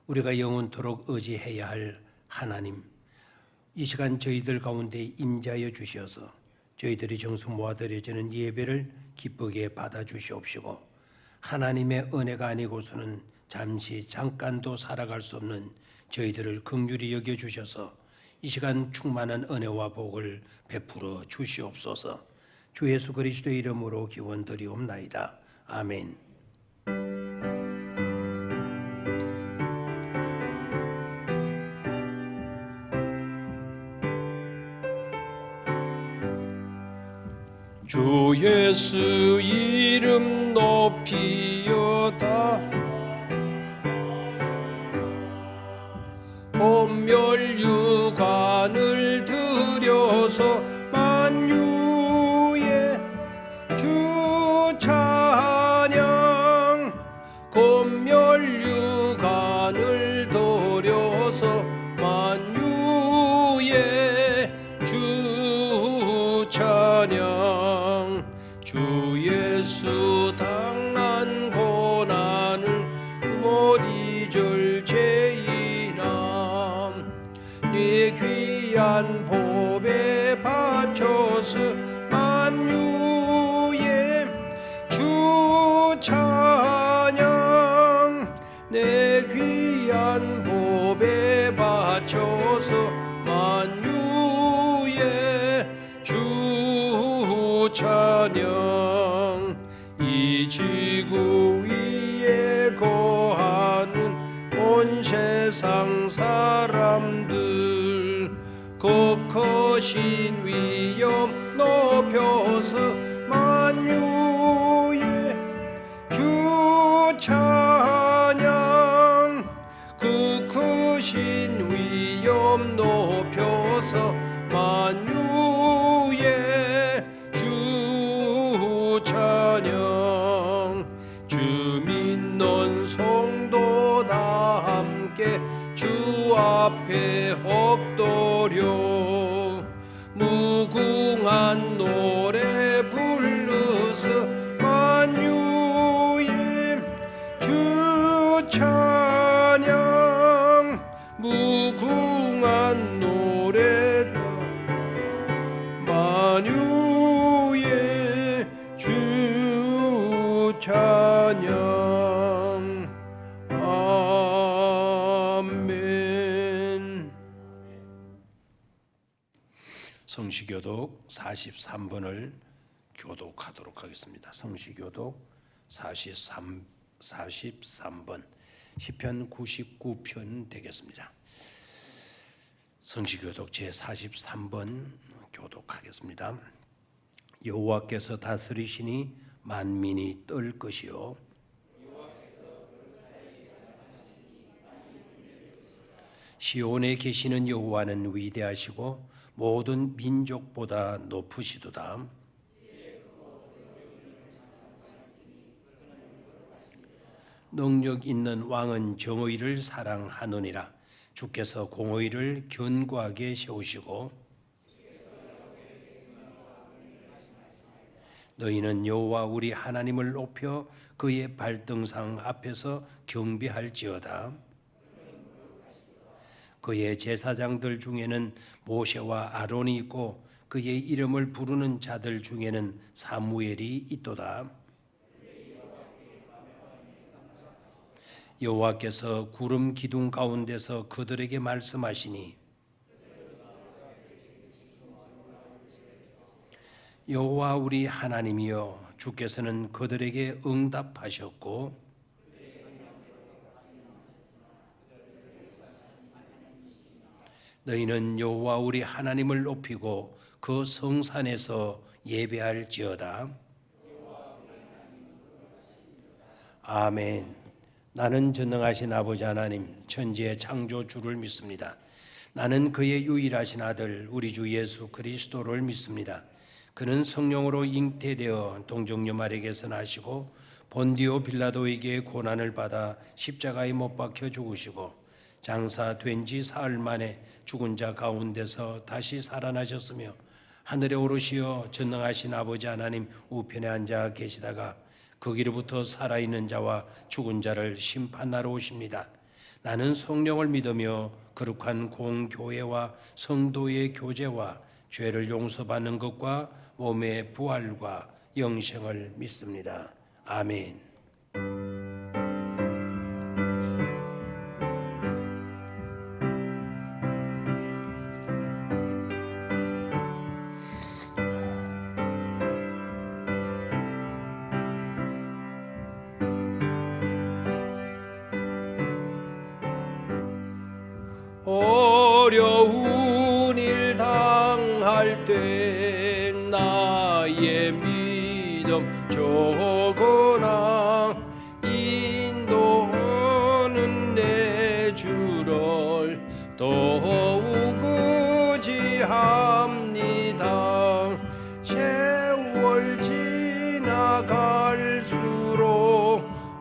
우리가 영원토록 의지해야 할 하나님, 이 시간 저희들 가운데 임재하여 주시어서 저희들이 정성 모아 드려지는 예배를 기쁘게 받아주시옵시고, 하나님의 은혜가 아니고서는 잠깐도 살아갈 수 없는 저희들을 긍휼히 여겨주셔서 이 시간 충만한 은혜와 복을 베풀어 주시옵소서. 주 예수 그리스도의 이름으로 기원드리옵나이다. 아멘. 주 예수 이름 높이어다. 곤멸유관을 들여서 만유의 주 찬양. 곤멸유관을 들여서 만유의 주 찬양. 주 예수 당한 고난을 못 잊을 죄인함. 네 귀한 보배 바쳐서 만유의 주 찬양. 내 귀한 보배 바쳐서 만유의 주 찬양. 이 지구 위에 거하는 온 세상 사람들, 그 크신 위엄 높여서 만유의 주 찬양. 그 크신 위엄 높여서 만유의 주 찬양. 주 믿는 성도 다 함께 주 앞에 엎드려 무궁한 노래 불러서 만유의 주 찬양. 무궁한 노래다 만유의 주 찬양. 아멘. 성시교독 43번을 교독하도록 하겠습니다. 성시교독 43번 시편 99편 되겠습니다. 성시교독 제43번 교독하겠습니다. 여호와께서 다스리시니 만민이 떨 것이요, 시온에 계시는 여호와는 위대하시고 모든 민족보다 높으시도다. 능력 있는 왕은 정의를 사랑하느니라. 주께서 공의를 견고하게 세우시고 너희는 여호와 우리 하나님을 높여 그의 발등상 앞에서 경배할지어다. 그의 제사장들 중에는 모세와 아론이 있고 그의 이름을 부르는 자들 중에는 사무엘이 있도다. 여호와께서 구름 기둥 가운데서 그들에게 말씀하시니 여호와 우리 하나님이여, 주께서는 그들에게 응답하셨고 너희는 여호와 우리 하나님을 높이고 그 성산에서 예배할지어다. 아멘. 나는 전능하신 아버지 하나님, 천지의 창조주를 믿습니다. 나는 그의 유일하신 아들 우리 주 예수 그리스도를 믿습니다. 그는 성령으로 잉태되어 동정녀 마리아에게서 나시고 본디오 빌라도에게 고난을 받아 십자가에 못 박혀 죽으시고 장사된 지 사흘 만에 죽은 자 가운데서 다시 살아나셨으며 하늘에 오르시어 전능하신 아버지 하나님 우편에 앉아 계시다가 거기로부터 살아있는 자와 죽은 자를 심판하러 오십니다. 나는 성령을 믿으며 거룩한 공교회와 성도의 교제와 죄를 용서받는 것과 몸의 부활과 영생을 믿습니다. 아멘. 어려운 일 당할 때 나의 믿음 적어나 인도하는 내 주를 더욱 의지합니다. 세월 지나갈수록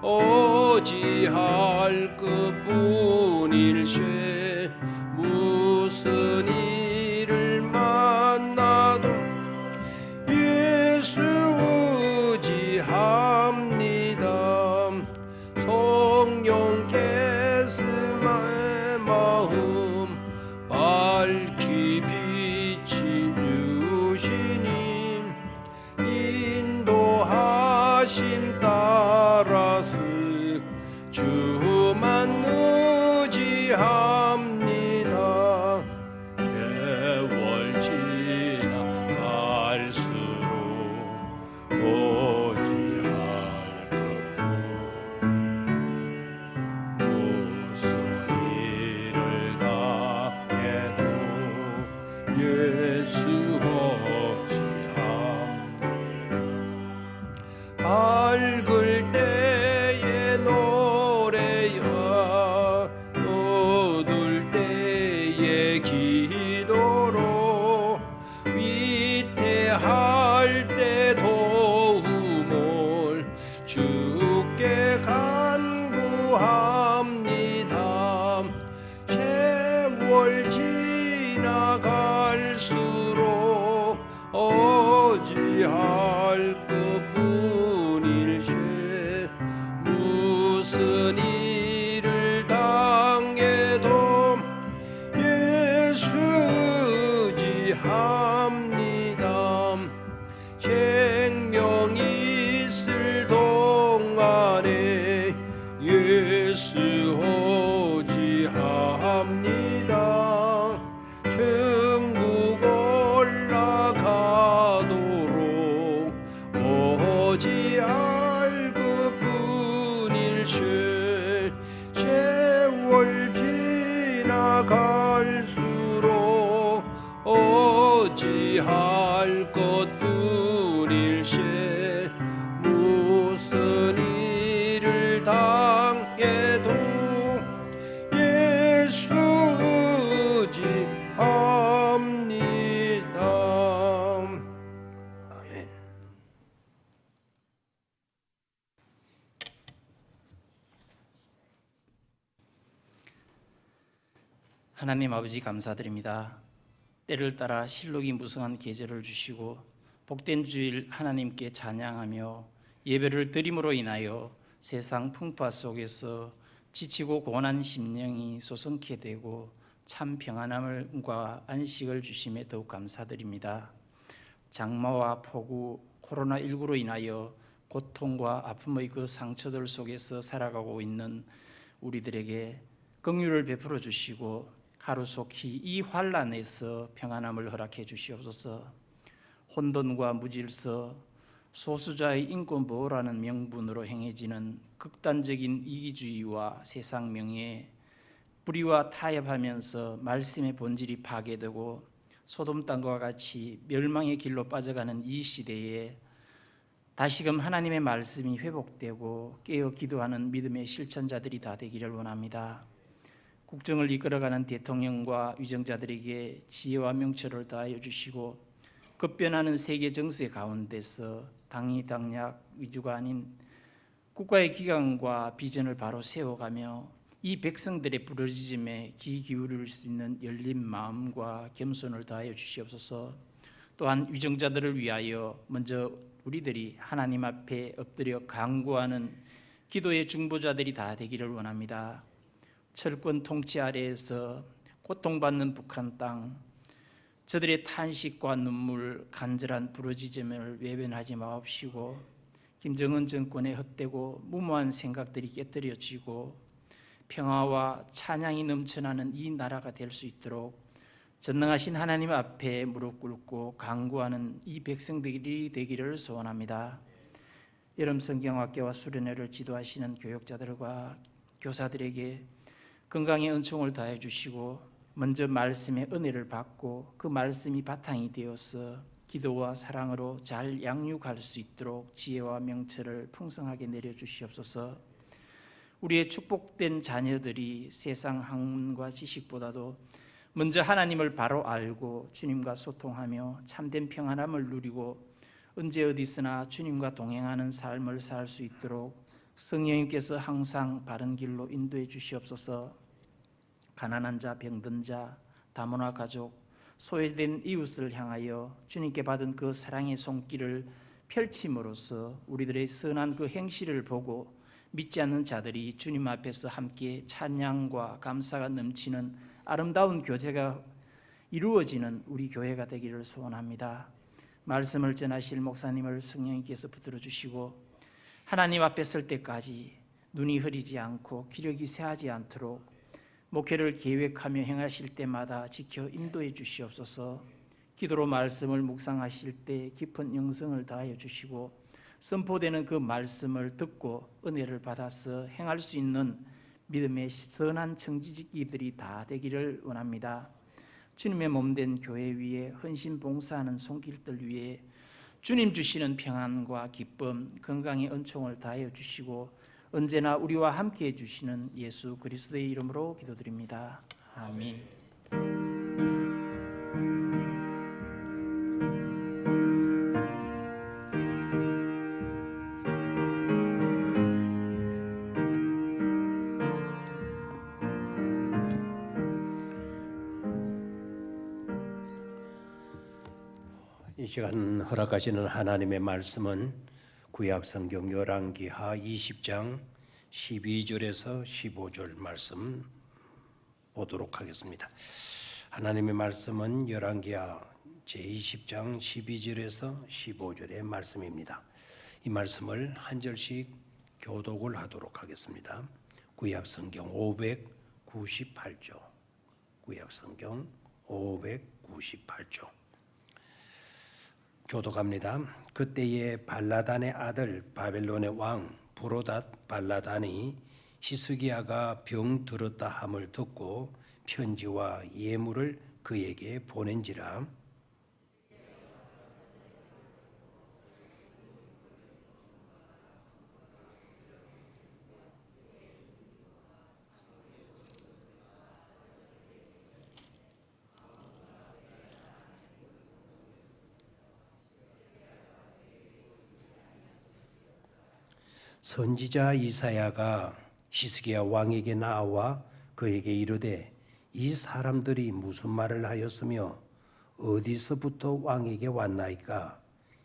어찌할 그뿐일세. 무슨 일을 만나도 예수 의지합니다. 성령께서 내 마음 밝히 비춰주시니 인도하심 따라서 주만 의지합니다. 세월 지나갈수록 어찌할 것뿐 무슨 일을 당해도 예수 의지합니다. 밝을 때의 노래야 어두울 때의 기도로 위태할 때 도움을 주께 간구합니다. 세월 지나갈수록 어찌할 그뿐일세. 무슨 일을 당해도 예수 의지합니다. 생명 있을 동안에 예수 의지합니다. 천국 올라가도록 어찌할 그뿐일세. 세월 지나갈수록 어찌할 것뿐일세. 무슨 일을 당해도 예수 의지합니다. 아멘. 하나님 아버지 감사드립니다. 때를 따라 실록이 무성한 계절을 주시고 복된 주일 하나님께 찬양하며 예배를 드림으로 인하여 세상 풍파 속에서 지치고 고난한 심령이 소성케 되고 참 평안함과 안식을 주심에 더욱 감사드립니다. 장마와 폭우, 코로나19로 인하여 고통과 아픔의 그 상처들 속에서 살아가고 있는 우리들에게 긍휼을 베풀어 주시고 하루속히 이 환난에서 평안함을 허락해 주시옵소서. 혼돈과 무질서, 소수자의 인권 보호라는 명분으로 행해지는 극단적인 이기주의와 세상 명예, 불의와 타협하면서 말씀의 본질이 파괴되고 소돔 땅과 같이 멸망의 길로 빠져가는 이 시대에 다시금 하나님의 말씀이 회복되고 깨어 기도하는 믿음의 실천자들이 다 되기를 원합니다. 국정을 이끌어가는 대통령과 위정자들에게 지혜와 명철을 다하여 주시고 급변하는 세계 정세 가운데서 당리당략 위주가 아닌 국가의 기강과 비전을 바로 세워가며 이 백성들의 부르짖음에 귀 기울일 수 있는 열린 마음과 겸손을 다하여 주시옵소서. 또한 위정자들을 위하여 먼저 우리들이 하나님 앞에 엎드려 간구하는 기도의 중보자들이 다 되기를 원합니다. 철권 통치 아래에서 고통받는 북한 땅, 저들의 탄식과 눈물, 간절한 부르짖음을 외면하지 마옵시고 김정은 정권의 헛되고 무모한 생각들이 깨뜨려지고 평화와 찬양이 넘쳐나는 이 나라가 될 수 있도록 전능하신 하나님 앞에 무릎 꿇고 간구하는 이 백성들이 되기를 소원합니다. 여름 성경학교와 수련회를 지도하시는 교육자들과 교사들에게 건강의 은총을 다해 주시고 먼저 말씀의 은혜를 받고 그 말씀이 바탕이 되어서 기도와 사랑으로 잘 양육할 수 있도록 지혜와 명철을 풍성하게 내려주시옵소서. 우리의 축복된 자녀들이 세상 학문과 지식보다도 먼저 하나님을 바로 알고 주님과 소통하며 참된 평안함을 누리고 언제 어디서나 주님과 동행하는 삶을 살 수 있도록 성령님께서 항상 바른 길로 인도해 주시옵소서. 가난한 자, 병든 자, 다문화 가족, 소외된 이웃을 향하여 주님께 받은 그 사랑의 손길을 펼침으로써 우리들의 선한 그 행실을 보고 믿지 않는 자들이 주님 앞에서 함께 찬양과 감사가 넘치는 아름다운 교제가 이루어지는 우리 교회가 되기를 소원합니다. 말씀을 전하실 목사님을 성령님께서 붙들어 주시고 하나님 앞에 설 때까지 눈이 흐리지 않고 기력이 쇠하지 않도록 목회를 계획하며 행하실 때마다 지켜 인도해 주시옵소서. 기도로 말씀을 묵상하실 때 깊은 영성을 다하여 주시고 선포되는 그 말씀을 듣고 은혜를 받아서 행할 수 있는 믿음의 선한 청지기들이 다 되기를 원합니다. 주님의 몸된 교회 위에 헌신 봉사하는 손길들 위에 주님 주시는 평안과 기쁨, 건강의 은총을 다하여 주시고 언제나 우리와 함께 해주시는 예수 그리스도의 이름으로 기도드립니다. 아멘. 이 시간 허락하시는 하나님의 말씀은 구약성경 열왕기하 20장 12절에서 15절 말씀 보도록 하겠습니다. 하나님의 말씀은 열왕기하 제20장 12절에서 15절의 말씀입니다. 이 말씀을 한 절씩 교독을 하도록 하겠습니다. 구약성경 598조, 구약성경 598조 교독합니다. 그때에 발라단의 아들 바벨론의 왕 브로닷 발라단이 히스기야가 병 들었다 함을 듣고 편지와 예물을 그에게 보낸지라. 선지자 이사야가 히스기야 왕에게 나와 그에게 이르되 이 사람들이 무슨 말을 하였으며 어디서부터 왕에게 왔나이까?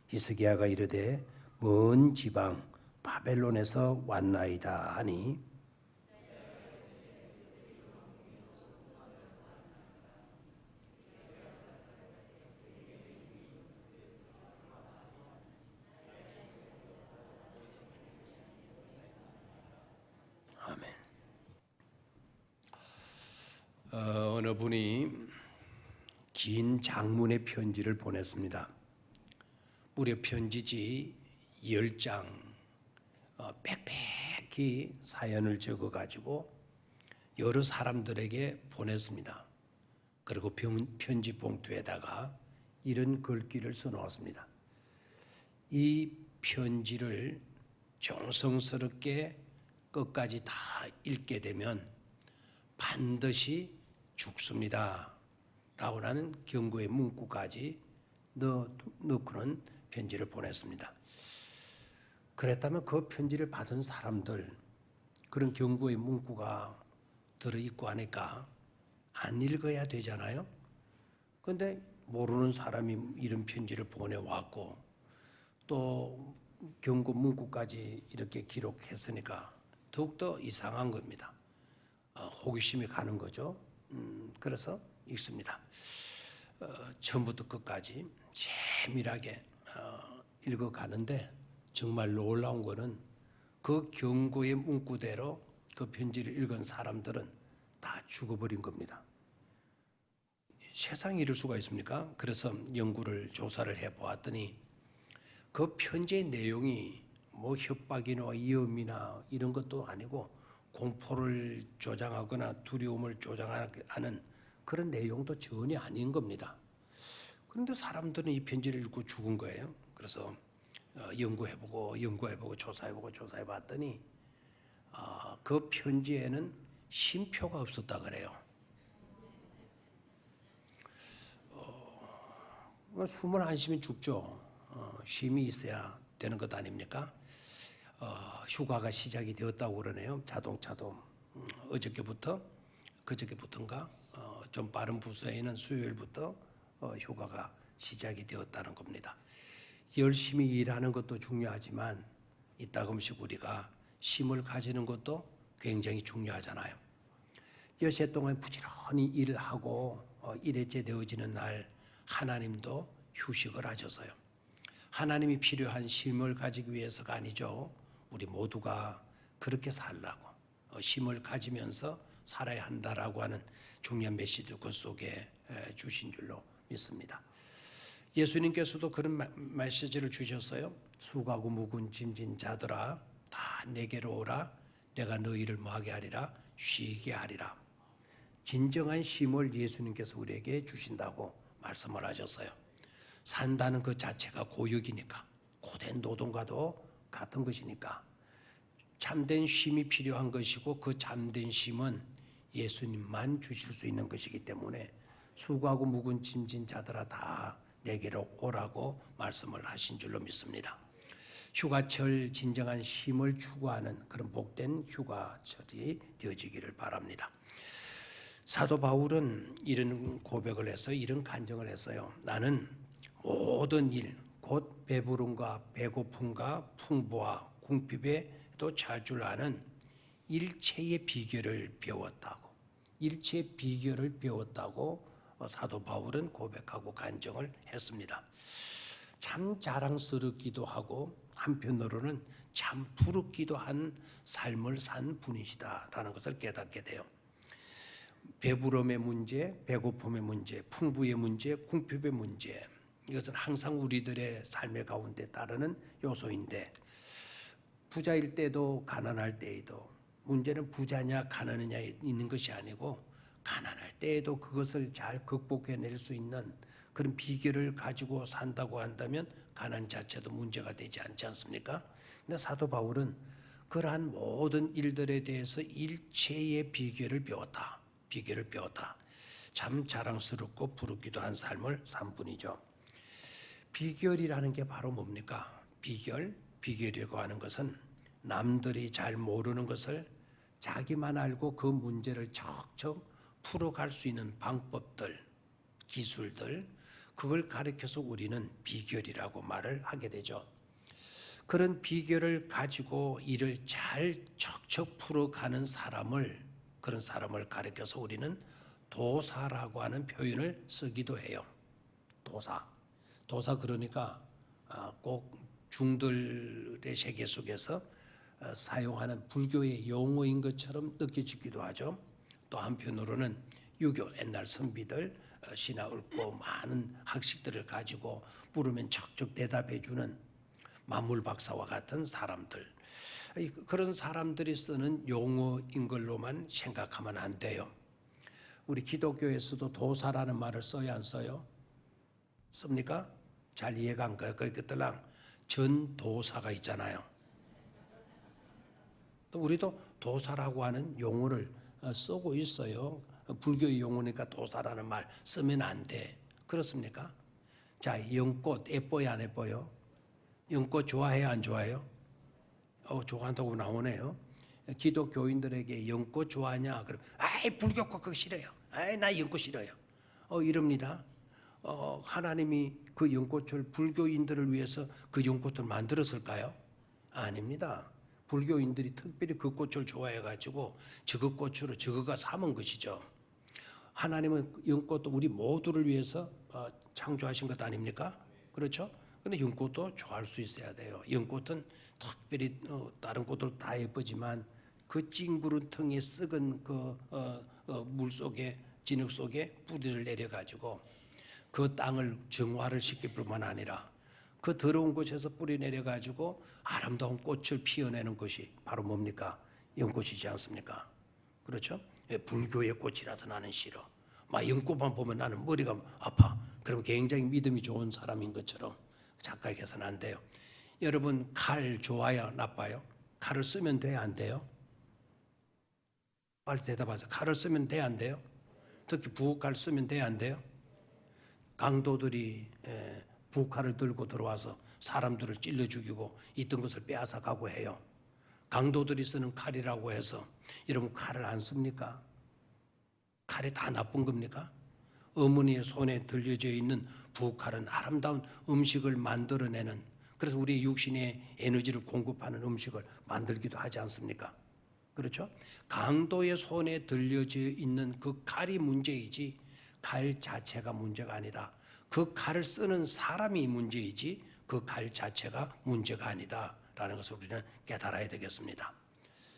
히스기야가 이르되 먼 지방 바벨론에서 왔나이다 하니 어느 분이 긴 장문의 편지를 보냈습니다. 무려 편지지 10장 빽빽히 사연을 적어가지고 여러 사람들에게 보냈습니다. 그리고 편지 봉투에다가 이런 글귀를 써놓았습니다. 이 편지를 정성스럽게 끝까지 다 읽게 되면 반드시 죽습니다 라고 하는 경고의 문구까지 넣고는 편지를 보냈습니다. 그랬다면 그 편지를 받은 사람들, 그런 경고의 문구가 들어있고 하니까 안 읽어야 되잖아요. 그런데 모르는 사람이 이런 편지를 보내왔고 또 경고 문구까지 이렇게 기록했으니까 더욱더 이상한 겁니다. 호기심이 가는 거죠. 그래서 읽습니다. 처음부터 끝까지 세밀하게 읽어가는데 정말 놀라운 거는 그 경고의 문구대로 그 편지를 읽은 사람들은 다 죽어버린 겁니다. 세상에 이럴 수가 있습니까? 그래서 연구를 조사를 해보았더니 그 편지의 내용이 뭐 협박이나 위험이나 이런 것도 아니고 공포를 조장하거나 두려움을 조장하는 그런 내용도 전혀 아닌 겁니다. 그런데 사람들은 이 편지를 읽고 죽은 거예요. 그래서 연구해보고 조사해봤더니 그 편지에는 쉼표가 없었다 그래요. 숨을 안 쉬면 죽죠. 쉼이 있어야 되는 것 아닙니까? 휴가가 시작이 되었다고 그러네요. 자동차도 그저께부터인가 좀 빠른 부서에는 수요일부터 휴가가 시작이 되었다는 겁니다. 열심히 일하는 것도 중요하지만 이따금씩 우리가 쉼을 가지는 것도 굉장히 중요하잖아요. 여세 동안 부지런히 일을 하고 일회째 되어지는 날 하나님도 휴식을 하셔서요. 하나님이 필요한 쉼을 가지기 위해서가 아니죠. 우리 모두가 그렇게 살라고 쉼을 가지면서 살아야 한다라고 하는 중요한 메시지를 그 속에 주신 줄로 믿습니다. 예수님께서도 그런 메시지를 주셨어요. 수고하고 무거운 짐진 자들아 다 내게로 오라 내가 너희를 뭐하게 하리라 쉬게 하리라. 진정한 쉼을 예수님께서 우리에게 주신다고 말씀을 하셨어요. 산다는 그 자체가 고역이니까 고된 노동과도 같은 것이니까 참된 쉼이 필요한 것이고 그 참된 쉼은 예수님만 주실 수 있는 것이기 때문에 수고하고 무거운 짐진 자들아 다 내게로 오라고 말씀을 하신 줄로 믿습니다. 휴가철 진정한 쉼을 추구하는 그런 복된 휴가철이 되어지기를 바랍니다. 사도 바울은 이런 고백을 해서 이런 간증을 했어요. 나는 모든 일, 곧 배부름과 배고픔과 풍부와 궁핍에도 잘 줄 아는 일체의 비결을 배웠다고. 일체의 비결을 배웠다고 사도 바울은 고백하고 간증을 했습니다. 참 자랑스럽기도 하고 한편으로는 참 부럽기도 한 삶을 산 분이시다라는 것을 깨닫게 돼요. 배부름의 문제, 배고픔의 문제, 풍부의 문제, 궁핍의 문제 이것은 항상 우리들의 삶의 가운데 따르는 요소인데 부자일 때도 가난할 때에도 문제는 부자냐 가난하냐 있는 것이 아니고 가난할 때에도 그것을 잘 극복해낼 수 있는 그런 비결을 가지고 산다고 한다면 가난 자체도 문제가 되지 않지 않습니까? 근데 사도 바울은 그러한 모든 일들에 대해서 일체의 비결을 배웠다. 참 자랑스럽고 부럽기도 한 삶을 산 분이죠. 비결이라는 게 바로 뭡니까? 비결이라고 하는 것은 남들이 잘 모르는 것을 자기만 알고 그 문제를 척척 풀어갈 수 있는 방법들, 기술들, 그걸 가르쳐서 우리는 비결이라고 말을 하게 되죠. 그런 비결을 가지고 일을 잘 척척 풀어가는 그런 사람을 가르쳐서 우리는 도사라고 하는 표현을 쓰기도 해요. 도사 그러니까 꼭 중들의 세계 속에서 사용하는 불교의 용어인 것처럼 느껴지기도 하죠. 또 한편으로는 유교 옛날 선비들 신화 읊고 많은 학식들을 가지고 물으면 척척 대답해주는 만물박사와 같은 사람들, 그런 사람들이 쓰는 용어인 걸로만 생각하면 안 돼요. 우리 기독교에서도 도사라는 말을 써야 안 써요? 씁니까? 잘 이해가 안 가요. 그들랑 전도사가 있잖아요. 또 우리도 도사라고 하는 용어를 쓰고 있어요. 불교의 용어니까 도사라는 말 쓰면 안 돼. 그렇습니까? 자, 연꽃 예뻐요, 안 예뻐요? 연꽃 좋아해요, 안 좋아해요? 좋아한다고 나오네요. 기독교인들에게 연꽃 좋아하냐? 그럼 아이 불교꽃 그거 싫어요. 아이 나 연꽃 싫어요. 이럽니다. 하나님이 그 연꽃을 불교인들을 위해서 그 연꽃을 만들었을까요? 아닙니다. 불교인들이 특별히 그 꽃을 좋아해가지고 저그 꽃으로 저그가 삼은 것이죠. 하나님은 연꽃도 우리 모두를 위해서 창조하신 것 아닙니까? 그렇죠? 근데 연꽃도 좋아할 수 있어야 돼요. 연꽃은 특별히 다른 꽃들 다 예쁘지만 그 찡그른 텅에 썩은 물 속에 진흙 속에 뿌리를 내려가지고 그 땅을 정화를 시킬 뿐만 아니라 그 더러운 곳에서 뿌리 내려가지고 아름다운 꽃을 피워내는 것이 바로 뭡니까? 연꽃이지 않습니까? 그렇죠? 불교의 꽃이라서 나는 싫어. 막 연꽃만 보면 나는 머리가 아파. 그럼 굉장히 믿음이 좋은 사람인 것처럼 착각해서는 안 돼요. 여러분 칼 좋아요? 나빠요? 칼을 쓰면 돼요? 안 돼요? 빨리 대답하세요. 칼을 쓰면 돼요? 안 돼요? 특히 부엌칼 쓰면 돼요? 안 돼요? 강도들이 부엌칼을 들고 들어와서 사람들을 찔러 죽이고 있던 것을 빼앗아 가고 해요. 강도들이 쓰는 칼이라고 해서 여러분 칼을 안 씁니까? 칼이 다 나쁜 겁니까? 어머니의 손에 들려져 있는 부엌칼은 아름다운 음식을 만들어내는, 그래서 우리의 육신의 에너지를 공급하는 음식을 만들기도 하지 않습니까? 그렇죠? 강도의 손에 들려져 있는 그 칼이 문제이지 칼 자체가 문제가 아니다. 그 칼을 쓰는 사람이 문제이지 그 칼 자체가 문제가 아니다라는 것을 우리는 깨달아야 되겠습니다.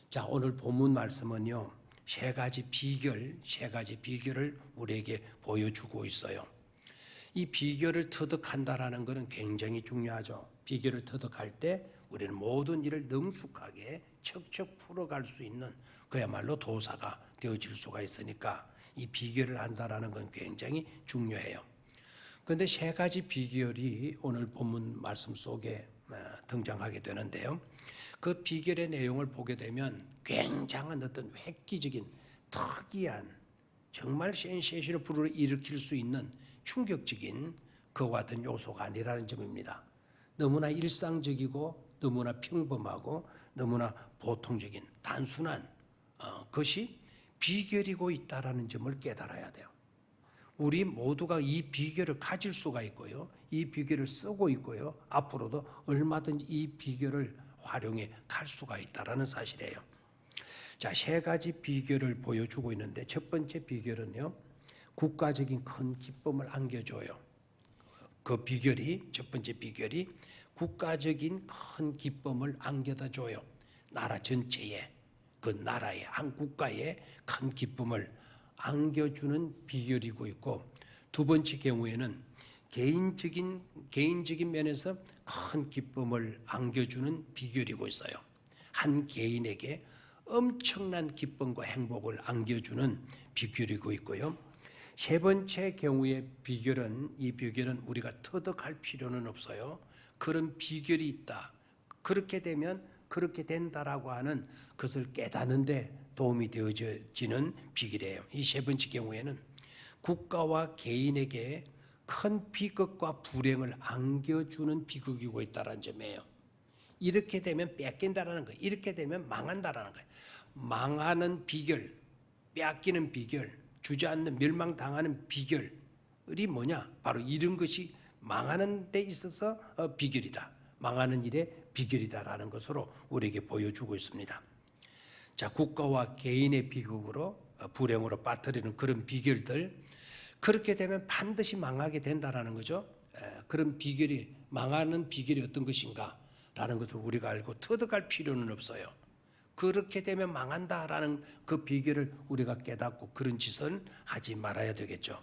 자, 오늘 본문 말씀은요, 세 가지 비결을 우리에게 보여주고 있어요. 이 비결을 터득한다라는 것은 굉장히 중요하죠. 비결을 터득할 때 우리는 모든 일을 능숙하게 척척 풀어갈 수 있는 그야말로 도사가 되어질 수가 있으니까 이 비결을 안다라는 건 굉장히 중요해요. 그런데 세 가지 비결이 오늘 본문 말씀 속에 등장하게 되는데요. 그 비결의 내용을 보게 되면 굉장한 어떤 획기적인 특이한 정말 센세이션을 불러일으킬 수 있는 충격적인 그와 같은 요소가 아니라는 점입니다. 너무나 일상적이고 너무나 평범하고 너무나 보통적인 단순한 것이 비결이고 있다라는 점을 깨달아야 돼요. 우리 모두가 이 비결을 가질 수가 있고요. 이 비결을 쓰고 있고요. 앞으로도 얼마든지 이 비결을 활용해 갈 수가 있다라는 사실이에요. 자, 세 가지 비결을 보여주고 있는데 첫 번째 비결은요, 국가적인 큰 기쁨을 안겨줘요. 그 비결이, 첫 번째 비결이 국가적인 큰 기쁨을 안겨다 줘요. 나라 전체에, 그 나라의 한 국가에 큰 기쁨을 안겨주는 비결이고 있고, 두 번째 경우에는 개인적인 면에서 큰 기쁨을 안겨주는 비결이고 있어요. 한 개인에게 엄청난 기쁨과 행복을 안겨주는 비결이고 있고요. 세 번째 경우의 비결은, 이 비결은 우리가 터득할 필요는 없어요. 그런 비결이 있다. 그렇게 되면 그렇게 된다라고 하는 것을 깨닫는 데 도움이 되어지는 비결이에요. 이 세 번째 경우에는 국가와 개인에게 큰 비극과 불행을 안겨주는 비극이고 있다는 점이에요. 이렇게 되면 뺏긴다라는 거예요. 이렇게 되면 망한다라는 거예요. 망하는 비결, 뺏기는 비결, 주저앉는 멸망당하는 비결이 뭐냐? 바로 이런 것이 망하는 데 있어서 비결이다. 망하는 일의 비결이다라는 것으로 우리에게 보여주고 있습니다. 자, 국가와 개인의 비극으로 불행으로 빠뜨리는 그런 비결들, 그렇게 되면 반드시 망하게 된다라는 거죠. 그런 비결이, 망하는 비결이 어떤 것인가 라는 것을 우리가 알고 터득할 필요는 없어요. 그렇게 되면 망한다라는 그 비결을 우리가 깨닫고 그런 짓은 하지 말아야 되겠죠.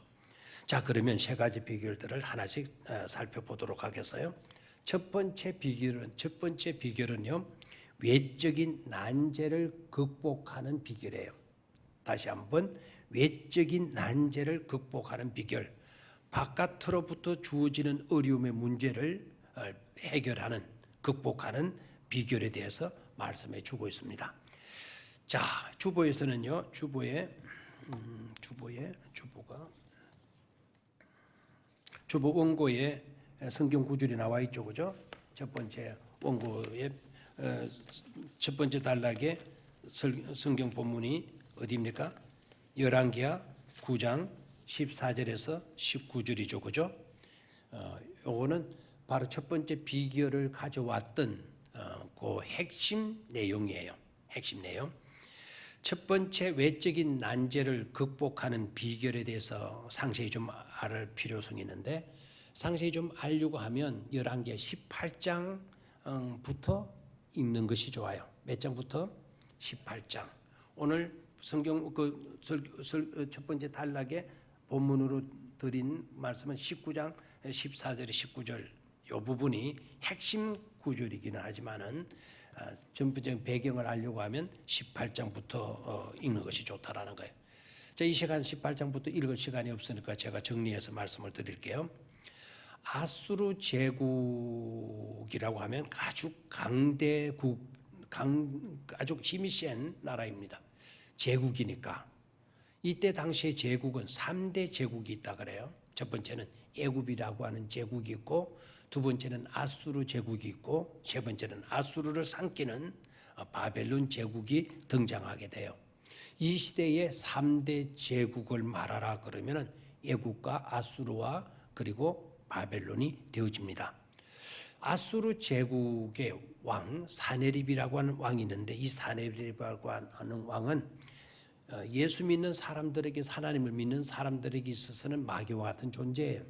자, 그러면 세 가지 비결들을 하나씩 살펴보도록 하겠어요. 첫 번째 비결은요, 외적인 난제를 극복하는 비결이에요. 다시 한번, 외적인 난제를 극복하는 비결. 바깥으로부터 주어지는 어려움의 문제를 해결하는, 극복하는 비결에 대해서 말씀해 주고 있습니다. 자, 주보에서는요, 주보 원고에 성경 구절이 나와 있죠, 그죠? 첫 번째 원고에 첫 번째 단락에 성경 본문이 어디입니까? 열왕기하 9장 14절에서 19절이죠, 그죠? 요거는 바로 첫 번째 비결을 가져왔던 그 핵심 내용이에요. 핵심 내용. 첫 번째, 외적인 난제를 극복하는 비결에 대해서 상세히 좀 알 필요성이 있는데, 상세히 좀 알려고 하면 11개 18장부터 읽는 것이 좋아요. 몇 장부터? 18장. 오늘 성경 첫 번째 단락에 본문으로 드린 말씀은 19장 14절에 19절 이 부분이 핵심 구절이기는 하지만은 전부적인 배경을 알려고 하면 18장부터 읽는 것이 좋다라는 거예요. 자, 이 시간 18장부터 읽을 시간이 없으니까 제가 정리해서 말씀을 드릴게요. 아수르 제국이라고 하면 아주 강대국, 아주 힘이 센 나라입니다. 제국이니까. 이때 당시의 제국은 3대 제국이 있다 그래요. 첫 번째는 애굽이라고 하는 제국이 있고, 두 번째는 아수르 제국이 있고, 세 번째는 아수르를 삼키는 바벨론 제국이 등장하게 돼요. 이 시대의 3대 제국을 말하라 그러면은 애굽과 아수르와 그리고 바벨론이 되어집니다. 아수르 제국의 왕 사네립이라고 하는 왕이 있는데, 이 사네립이라고 하는 왕은 예수 믿는 사람들에게, 하나님을 믿는 사람들에게 있어서는 마귀와 같은 존재예요.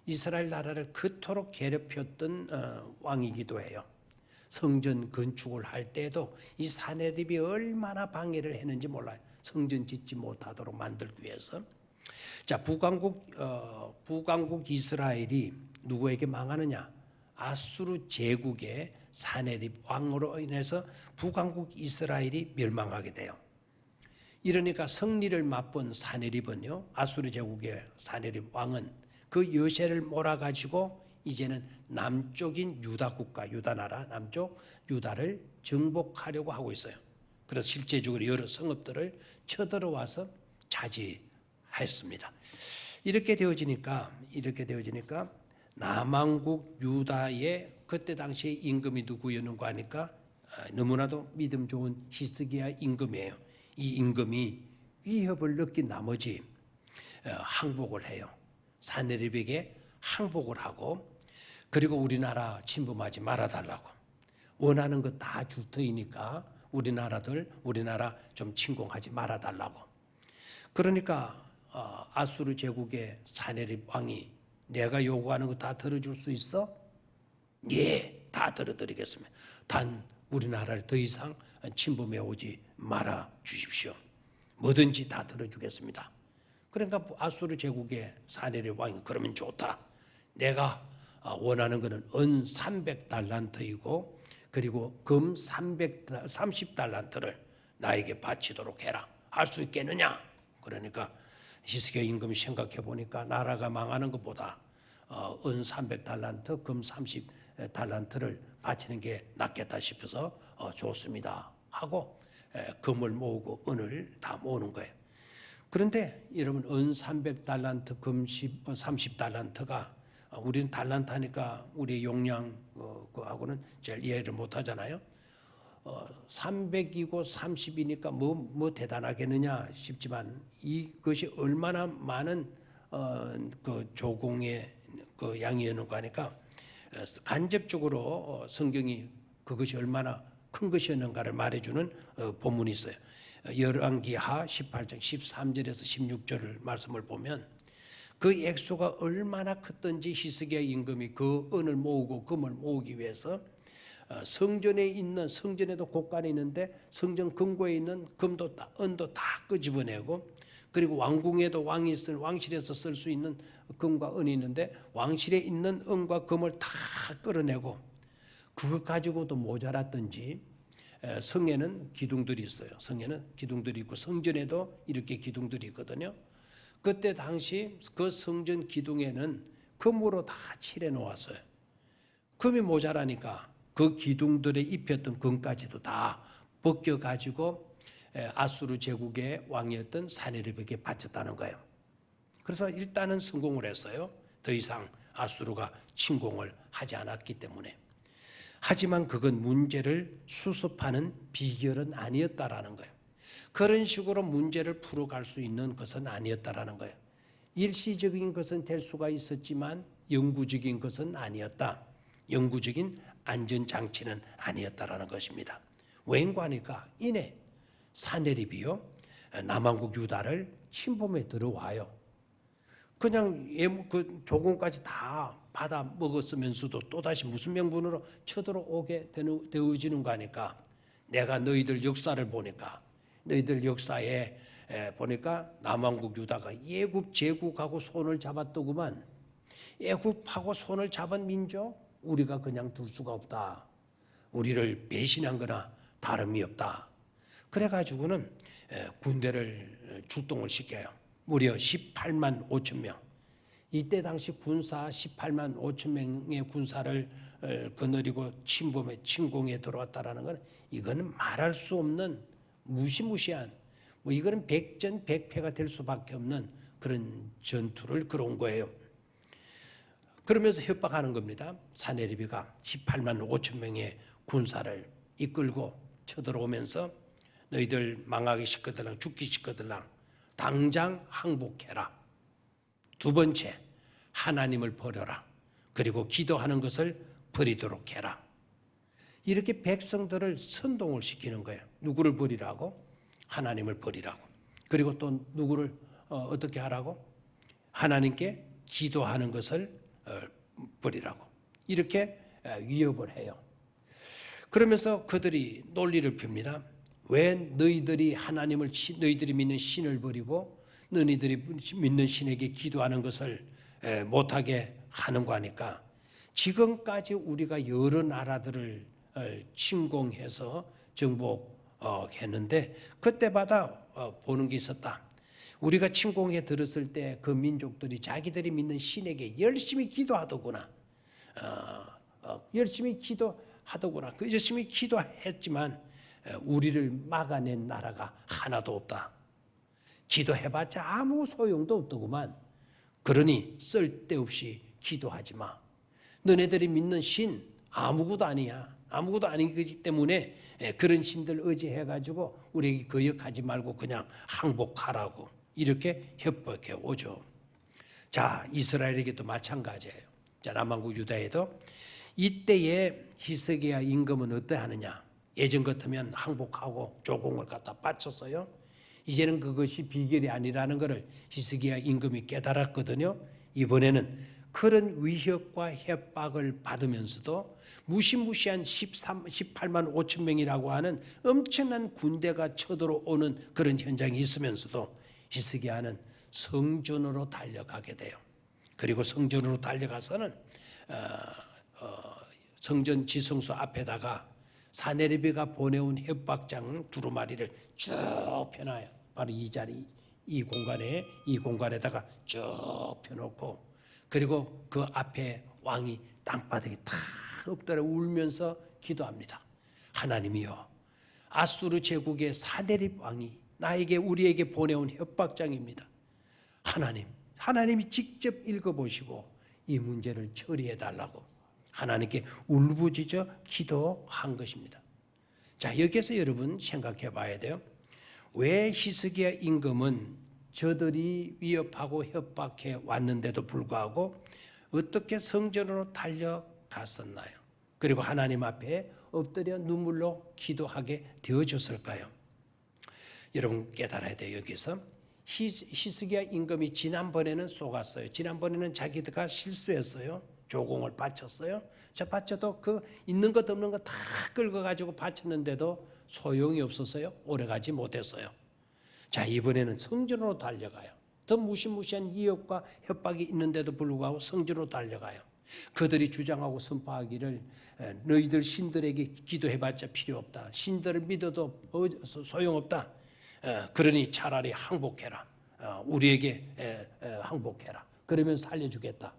이스라엘 나라를 그토록 괴롭혔던 왕이기도 해요. 성전 건축을 할 때도 이 사네립이 얼마나 방해를 했는지 몰라요. 성전 짓지 못하도록 만들기 위해서. 자, 북왕국 이스라엘이 누구에게 망하느냐? 아수르 제국의 사네립 왕으로 인해서 북왕국 이스라엘이 멸망하게 돼요. 이러니까 승리를 맛본 사네립은요, 아수르 제국의 사네립 왕은 그 여세를 몰아가지고 이제는 남쪽인 유다 국가, 유다 나라, 남쪽 유다를 정복하려고 하고 있어요. 그래서 실제적으로 여러 성읍들을 쳐들어와서 차지했습니다. 이렇게 되어지니까 남왕국 유다의 그때 당시에 임금이 누구였는가 하니까 너무나도 믿음 좋은 히스기야 임금이에요. 이 임금이 위협을 느낀 나머지 항복을 해요. 사네립에게 항복을 하고, 그리고 우리나라 침범하지 말아달라고, 원하는 거 다 줄 터이니까 우리나라 좀 침공하지 말아달라고. 그러니까 아수르 제국의 사네립 왕이 내가 요구하는 거 다 들어줄 수 있어? 예, 다 들어드리겠습니다. 단 우리나라를 더 이상 침범해 오지 말아 주십시오. 뭐든지 다 들어주겠습니다. 그러니까 아수르 제국의 사네립 왕이 그러면 좋다. 내가 원하는 것은 은 300달란트이고 그리고 금 30달란트를 나에게 바치도록 해라. 할 수 있겠느냐? 그러니까 히스기야 임금이 생각해 보니까 나라가 망하는 것보다 은 300달란트, 금 30달란트를 바치는 게 낫겠다 싶어서 좋습니다 하고 금을 모으고 은을 다 모으는 거예요. 그런데 여러분, 은 300달란트, 금 30달란트가 우리는 달란트 하니까 우리 용량 하고는 제일 이해를 못 하잖아요. 300이고 30이니까 뭐 대단하겠느냐 싶지만 이것이 얼마나 많은 그 조공의 그 양이었는가 하니까 간접적으로 성경이 그것이 얼마나 큰 것이었는가를 말해주는 본문이 있어요. 열왕기하 18장 13절에서 16절 말씀을 보면 그 액수가 얼마나 컸던지 히스기야 임금이 그 은을 모으고 금을 모으기 위해서 성전에도 곳간이 있는데 성전 금고에 있는 금도 은도 다 끄집어내고, 그리고 왕궁에도 왕실에서 쓸 수 있는 금과 은이 있는데 왕실에 있는 은과 금을 다 끌어내고, 그것 가지고도 모자랐던지 성에는 기둥들이 있어요. 성에는 기둥들이 있고 성전에도 이렇게 기둥들이 있거든요. 그때 당시 그 성전 기둥에는 금으로 다 칠해 놓았어요. 금이 모자라니까 그 기둥들에 입혔던 금까지도 다 벗겨가지고 아수르 제국의 왕이었던 사네립에게 바쳤다는 거예요. 그래서 일단은 성공을 했어요. 더 이상 아수르가 침공을 하지 않았기 때문에. 하지만 그건 문제를 수습하는 비결은 아니었다라는 거예요. 그런 식으로 문제를 풀어갈 수 있는 것은 아니었다라는 거예요. 일시적인 것은 될 수가 있었지만 영구적인 것은 아니었다. 영구적인 안전장치는 아니었다라는 것입니다. 왜인가 하니까 이내 사내립이요 남왕국 유다를 침범에 들어와요. 그냥 그 조공까지 다 받아 먹었으면서도 또다시 무슨 명분으로 쳐들어오게 되어지는 거 하니까 내가 너희들 역사를 보니까 너희들 역사에 보니까 남왕국 유다가 예굽 제국하고 손을 잡았더구만. 애굽하고 손을 잡은 민족 우리가 그냥 둘 수가 없다. 우리를 배신한 거나 다름이 없다. 그래가지고는 군대를 출동을 시켜요. 무려 18만 5천 명. 이때 당시 군사 18만 5천 명의 군사를 거느리고 침범에 침공에 들어왔다라는 건 이거는 말할 수 없는 무시무시한 이거는 백전백패가 될 수밖에 없는 그런 전투를 걸어온 거예요. 그러면서 협박하는 겁니다. 사내립이가 18만 5천 명의 군사를 이끌고 쳐들어오면서 너희들 망하기 시켜들랑 죽기 시켜들랑 당장 항복해라. 두 번째, 하나님을 버려라. 그리고 기도하는 것을 버리도록 해라. 이렇게 백성들을 선동을 시키는 거예요. 누구를 버리라고? 하나님을 버리라고. 그리고 또 누구를 어떻게 하라고? 하나님께 기도하는 것을 버리라고. 이렇게 위협을 해요. 그러면서 그들이 논리를 펴니다. 왜 너희들이 하나님을 너희들이 믿는 신을 버리고 너희들이 믿는 신에게 기도하는 것을 못하게 하는가 하니까 지금까지 우리가 여러 나라들을 침공해서 정복했는데 그때마다 보는 게 있었다. 우리가 침공해 들었을 때 그 민족들이 자기들이 믿는 신에게 열심히 기도하더구나. 열심히 기도하더구나. 그 열심히 기도했지만 우리를 막아낸 나라가 하나도 없다. 기도해봤자 아무 소용도 없더구만. 그러니 쓸데없이 기도하지 마. 너네들이 믿는 신 아무것도 아니야. 아무것도 아니기 때문에 그런 신들 의지해가지고 우리에게 거역하지 말고 그냥 항복하라고 이렇게 협박해 오죠. 자, 이스라엘에게도 마찬가지예요. 자, 남왕국 유다에도 이때의 히스기야 임금은 어떠하느냐? 예전 같으면 항복하고 조공을 갖다 바쳤어요. 이제는 그것이 비결이 아니라는 것을 히스기야 임금이 깨달았거든요. 이번에는 그런 위협과 협박을 받으면서도 무시무시한 18만 5천 명이라고 하는 엄청난 군대가 쳐들어오는 그런 현장이 있으면서도 히스기야는 성전으로 달려가게 돼요. 그리고 성전으로 달려가서는 성전 지성소 앞에다가 사내립이가 보내온 협박장 두루마리를 쭉 펴놔요. 바로 이 자리, 이 공간에다가 쭉 펴놓고 그리고 그 앞에 왕이 땅바닥에 탁 엎드려 울면서 기도합니다. 하나님이여, 아수르 제국의 사내립 왕이 우리에게 보내온 협박장입니다. 하나님이 직접 읽어보시고 이 문제를 처리해달라고 하나님께 울부짖어 기도한 것입니다. 자, 여기에서 여러분 생각해 봐야 돼요. 왜 히스기야 임금은 저들이 위협하고 협박해 왔는데도 불구하고 어떻게 성전으로 달려갔었나요? 그리고 하나님 앞에 엎드려 눈물로 기도하게 되어졌을까요? 여러분 깨달아야 돼요. 여기서 히스기야 임금이 지난번에는 속았어요. 지난번에는 자기가 실수했어요. 조공을 바쳤어요. 저 바쳐도 그 있는 것 없는 것 다 긁어가지고 바쳤는데도 소용이 없었어요. 오래가지 못했어요. 자, 이번에는 성전으로 달려가요. 더 무시무시한 위협과 협박이 있는데도 불구하고 성전으로 달려가요. 그들이 주장하고 선포하기를 너희들 신들에게 기도해봤자 필요 없다. 신들을 믿어도 소용없다. 그러니 차라리 항복해라. 우리에게 항복해라. 그러면 살려주겠다.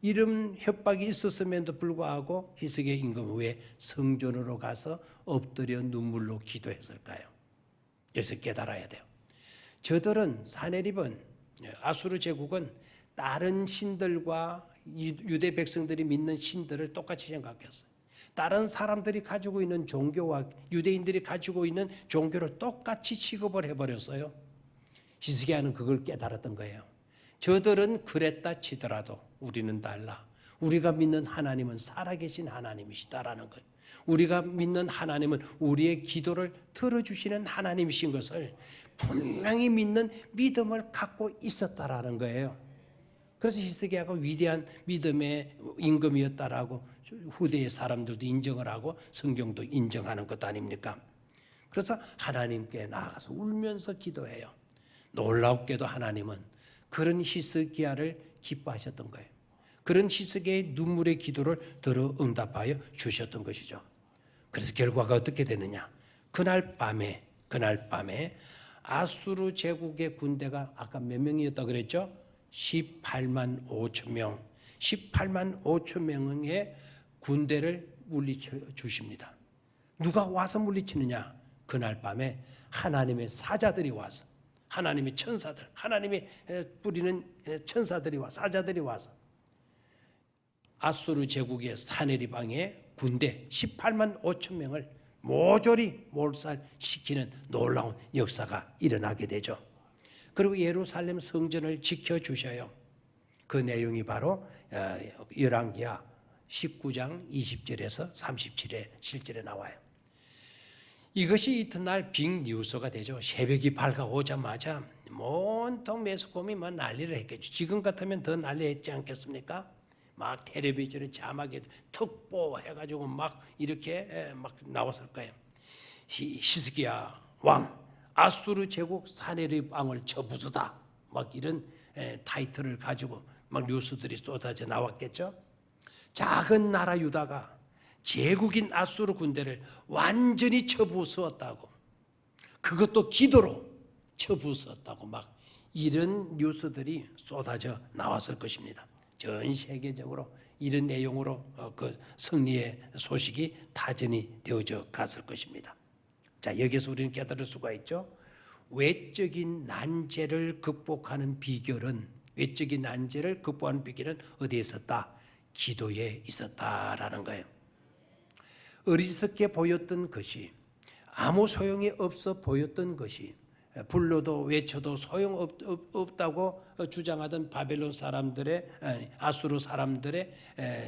이런 협박이 있었음에도 불구하고 히스기야 임금은 왜 성전으로 가서 엎드려 눈물로 기도했을까요? 그래서 깨달아야 돼요. 저들은 사내립은 아수르 제국은 다른 신들과 유대 백성들이 믿는 신들을 똑같이 생각했어요. 다른 사람들이 가지고 있는 종교와 유대인들이 가지고 있는 종교를 똑같이 취급을 해버렸어요. 히스기야는 그걸 깨달았던 거예요. 저들은 그랬다 치더라도 우리는 달라. 우리가 믿는 하나님은 살아계신 하나님이시다라는 거예요. 우리가 믿는 하나님은 우리의 기도를 들어주시는 하나님이신 것을 분명히 믿는 믿음을 갖고 있었다라는 거예요. 그래서 히스기야가 위대한 믿음의 임금이었다라고 후대의 사람들도 인정을 하고 성경도 인정하는 것 아닙니까? 그래서 하나님께 나아가서 울면서 기도해요. 놀랍게도 하나님은 그런 히스기야를 기뻐하셨던 거예요. 그런 히스기야의 눈물의 기도를 들어 응답하여 주셨던 것이죠. 그래서 결과가 어떻게 되느냐? 그날 밤에 아수르 제국의 군대가 아까 몇 명이었다 그랬죠? 18만 5천 명. 18만 5천 명의 군대를 물리쳐 주십니다. 누가 와서 물리치느냐? 그날 밤에 하나님의 사자들이 와서, 하나님의 천사들, 하나님이 뿌리는 천사들이 와, 사자들이 와서 아수르 제국의 사네리방의 군대 18만 5천 명을 모조리 몰살시키는 놀라운 역사가 일어나게 되죠. 그리고 예루살렘 성전을 지켜주셔요. 그 내용이 바로 열왕기하 19장 20절에서 37에 실제로 나와요. 이것이 이튿날 빅뉴스가 되죠. 새벽이 밝아오자마자 온통 매스컴이 막 난리를 했겠죠. 지금 같으면 더 난리했지 않겠습니까? 막 텔레비전에 자막에 특보 해가지고 막 이렇게 막 나왔을 거예요. 히스기야 왕, 아수르 제국 사네립 왕을 쳐부수다. 막 이런 타이틀을 가지고 막 뉴스들이 쏟아져 나왔겠죠. 작은 나라 유다가 제국인 아수르 군대를 완전히 쳐부수었다고, 그것도 기도로 쳐부수었다고 막 이런 뉴스들이 쏟아져 나왔을 것입니다. 전 세계적으로 이런 내용으로 그 승리의 소식이 타전이 되어져 갔을 것입니다. 자, 여기서 우리는 깨달을 수가 있죠. 외적인 난제를 극복하는 비결은 어디에 있었다? 기도에 있었다라는 거예요. 어리석게 보였던 것이, 아무 소용이 없어 보였던 것이, 불러도 외쳐도 소용없다고 주장하던 바벨론 사람들의, 아수르 사람들의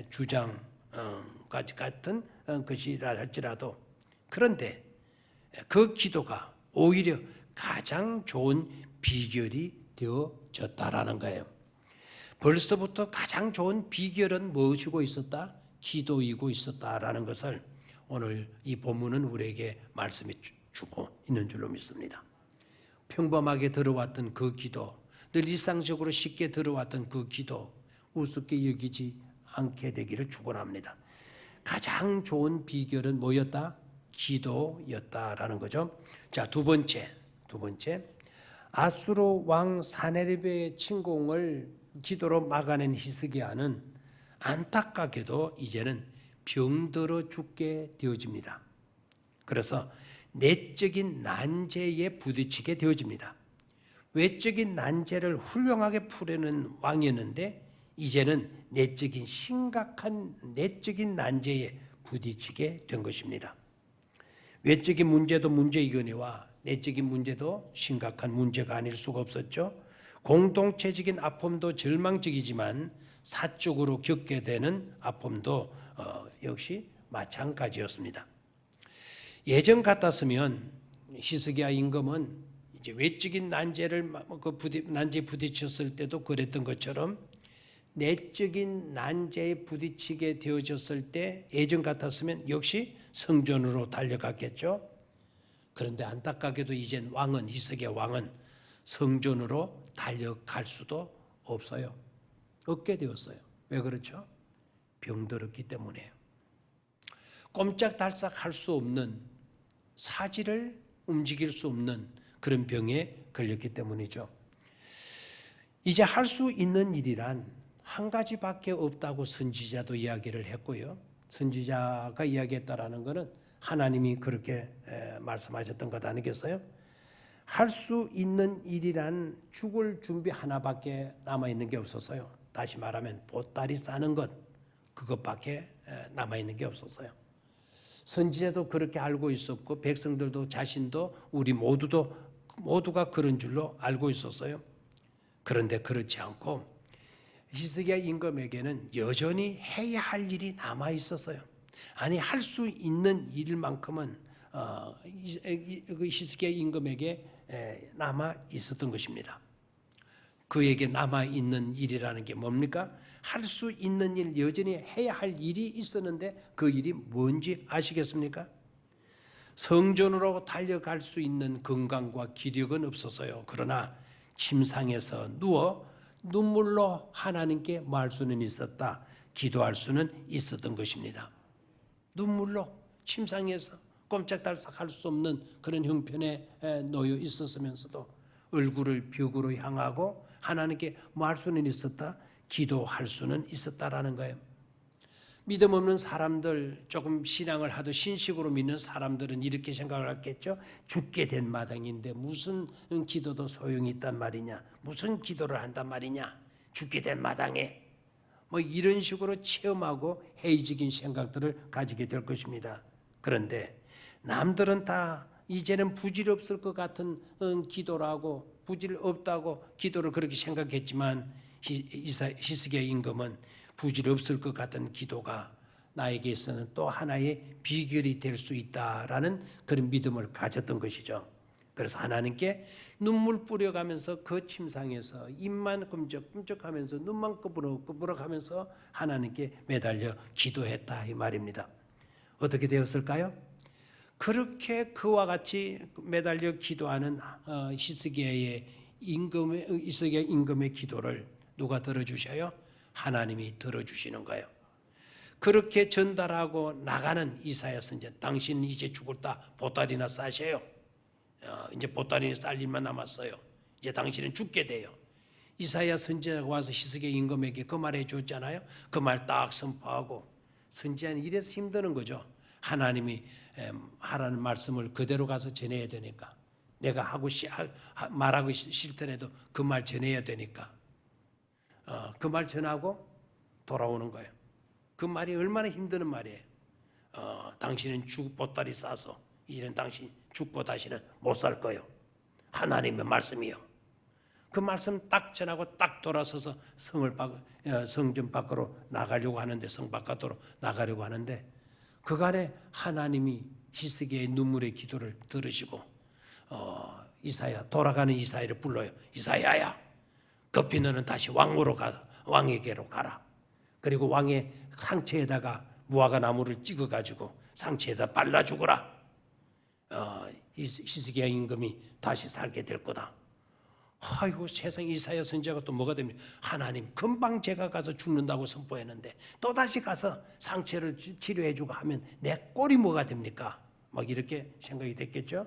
주장 같은 것이라 할지라도, 그런데 그 기도가 오히려 가장 좋은 비결이 되어졌다라는 거예요. 벌써부터 가장 좋은 비결은 무엇이고 있었다? 기도이고 있었다라는 것을 오늘 이 본문은 우리에게 말씀해 주고 있는 줄로 믿습니다. 평범하게 들어왔던 그 기도, 늘 일상적으로 쉽게 들어왔던 그 기도, 우습게 여기지 않게 되기를 축원합니다. 가장 좋은 비결은 뭐였다? 기도였다라는 거죠. 자, 두 번째, 아수르 왕 사네립의 침공을 기도로 막아낸 히스기야는 안타깝게도 이제는 병들어 죽게 되어집니다. 그래서 내적인 난제에 부딪히게 되어집니다. 외적인 난제를 훌륭하게 풀어내는 왕이었는데 이제는 심각한 내적인 난제에 부딪히게 된 것입니다. 외적인 문제도 문제이거니와 내적인 문제도 심각한 문제가 아닐 수가 없었죠. 공동체적인 아픔도 절망적이지만 사적으로 겪게 되는 아픔도 역시 마찬가지였습니다. 예전 같았으면 히스기야 임금은 이제 외적인 난제에 부딪혔을 때도 그랬던 것처럼 내적인 난제에 부딪히게 되어졌을 때 예전 같았으면 역시 성전으로 달려갔겠죠. 그런데 안타깝게도 이젠 히스기야 왕은 성전으로 달려갈 수도 없어요. 없게 되었어요. 왜 그렇죠? 병들었기 때문이에요. 꼼짝달싹 할 수 없는, 사지를 움직일 수 없는 그런 병에 걸렸기 때문이죠. 이제 할 수 있는 일이란 한 가지밖에 없다고 선지자도 이야기를 했고요. 선지자가 이야기했다라는 것은 하나님이 그렇게 말씀하셨던 것 아니겠어요? 할 수 있는 일이란 죽을 준비 하나밖에 남아있는 게 없었어요. 다시 말하면 보따리 싸는 것, 그것밖에 남아있는 게 없었어요. 선지자도 그렇게 알고 있었고 백성들도 자신도 우리 모두가 그런 줄로 알고 있었어요. 그런데 그렇지 않고 히스기야 임금에게는 여전히 해야 할 일이 남아 있었어요. 아니 할 수 있는 일만큼은 히스기야 임금에게 남아 있었던 것입니다. 그에게 남아 있는 일이라는 게 뭡니까? 할 수 있는 일, 여전히 해야 할 일이 있었는데 그 일이 뭔지 아시겠습니까? 성전으로 달려갈 수 있는 건강과 기력은 없었어요. 그러나 침상에서 누워 눈물로 하나님께 말 수는 있었다. 기도할 수는 있었던 것입니다. 눈물로 침상에서 꼼짝달싹 할 수 없는 그런 형편에 놓여 있었으면서도 얼굴을 벽으로 향하고 하나님께 말 수는 있었다. 기도할 수는 있었다라는 거예요. 믿음 없는 사람들, 조금 신앙을 하도 신식으로 믿는 사람들은 이렇게 생각을 하겠죠. 죽게 된 마당인데 무슨 기도도 소용이 있단 말이냐, 무슨 기도를 한단 말이냐, 죽게 된 마당에 뭐 이런 식으로 체험하고 해이적인 생각들을 가지게 될 것입니다. 그런데 남들은 다 이제는 부질없을 것 같은 기도라고, 부질 없다고 기도를 그렇게 생각했지만 히스기야 임금은 부질 없을 것 같은 기도가 나에게서는 또 하나의 비결이 될 수 있다라는 그런 믿음을 가졌던 것이죠. 그래서 하나님께 눈물 뿌려가면서 그 침상에서 입만 끔적끔적하면서 눈만 끄부럭끄부럭하면서 하나님께 매달려 기도했다 이 말입니다. 어떻게 되었을까요? 그렇게 그와 같이 매달려 기도하는 히스기야 임금의 기도를 누가 들어주셔요? 하나님이 들어주시는 거예요. 그렇게 전달하고 나가는 이사야 선지자, 당신 이제 죽었다, 보따리나 싸세요. 이제 보따리나 쌀 일만 남았어요. 이제 당신은 죽게 돼요. 이사야 선지자가 와서 히스기야 임금에게 그 말 해줬잖아요. 그 말 딱 선포하고, 선지자는 이래서 힘드는 거죠. 하나님이 하라는 말씀을 그대로 가서 전해야 되니까, 내가 말하고 싫더라도 그 말 전해야 되니까 그 말 전하고 돌아오는 거예요. 그 말이 얼마나 힘드는 말이에요. 당신은 죽 보따리 싸서 이런 당신 죽고 다시는 못 살 거예요. 하나님의 말씀이요. 그 말씀 딱 전하고 딱 돌아서서 성전 밖으로 나가려고 하는데, 성 바깥으로 나가려고 하는데, 그간에 하나님이 히스기야의 눈물의 기도를 들으시고 돌아가는 이사야를 불러요. 이사야야, 급히 너는 다시 왕에게로 가라. 그리고 왕의 상체에다가 무화과 나무를 찍어가지고 상체에다 발라 죽어라. 히스기야 임금이 다시 살게 될 거다. 아이고 세상, 이사야 선지자가 또 뭐가 됩니까? 하나님, 금방 제가 가서 죽는다고 선포했는데 또 다시 가서 상처를 치료해주고 하면 내 꼴이 뭐가 됩니까? 막 이렇게 생각이 됐겠죠.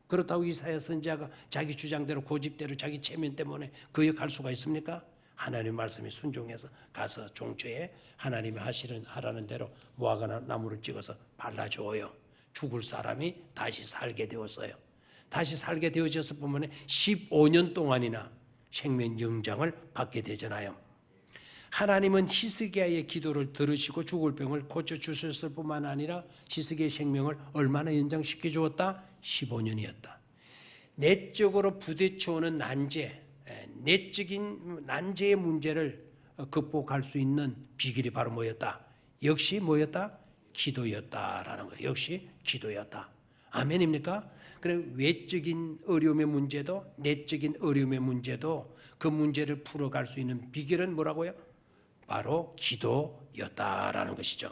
그렇다고 이사야 선지자가 자기 주장대로 고집대로 자기 체면 때문에 그 역 할 수가 있습니까? 하나님의 말씀에 순종해서 가서 종초에 하나님이 하라는 대로 무화과 나무를 찍어서 발라줘요. 죽을 사람이 다시 살게 되었어요. 다시 살게 되어졌을 뿐만 15년 동안이나 생명 영장을 받게 되잖아요. 하나님은 히스기야의 기도를 들으시고 죽을 병을 고쳐주셨을 뿐만 아니라 히스기야의 생명을 얼마나 연장시켜 주었다? 15년이었다. 내적으로 부딪혀오는 난제, 내적인 난제의 문제를 극복할 수 있는 비결이 바로 뭐였다? 역시 뭐였다? 기도였다라는 거예요. 역시 기도였다. 아멘입니까? 그래, 외적인 어려움의 문제도 내적인 어려움의 문제도 그 문제를 풀어갈 수 있는 비결은 뭐라고요? 바로 기도였다라는 것이죠.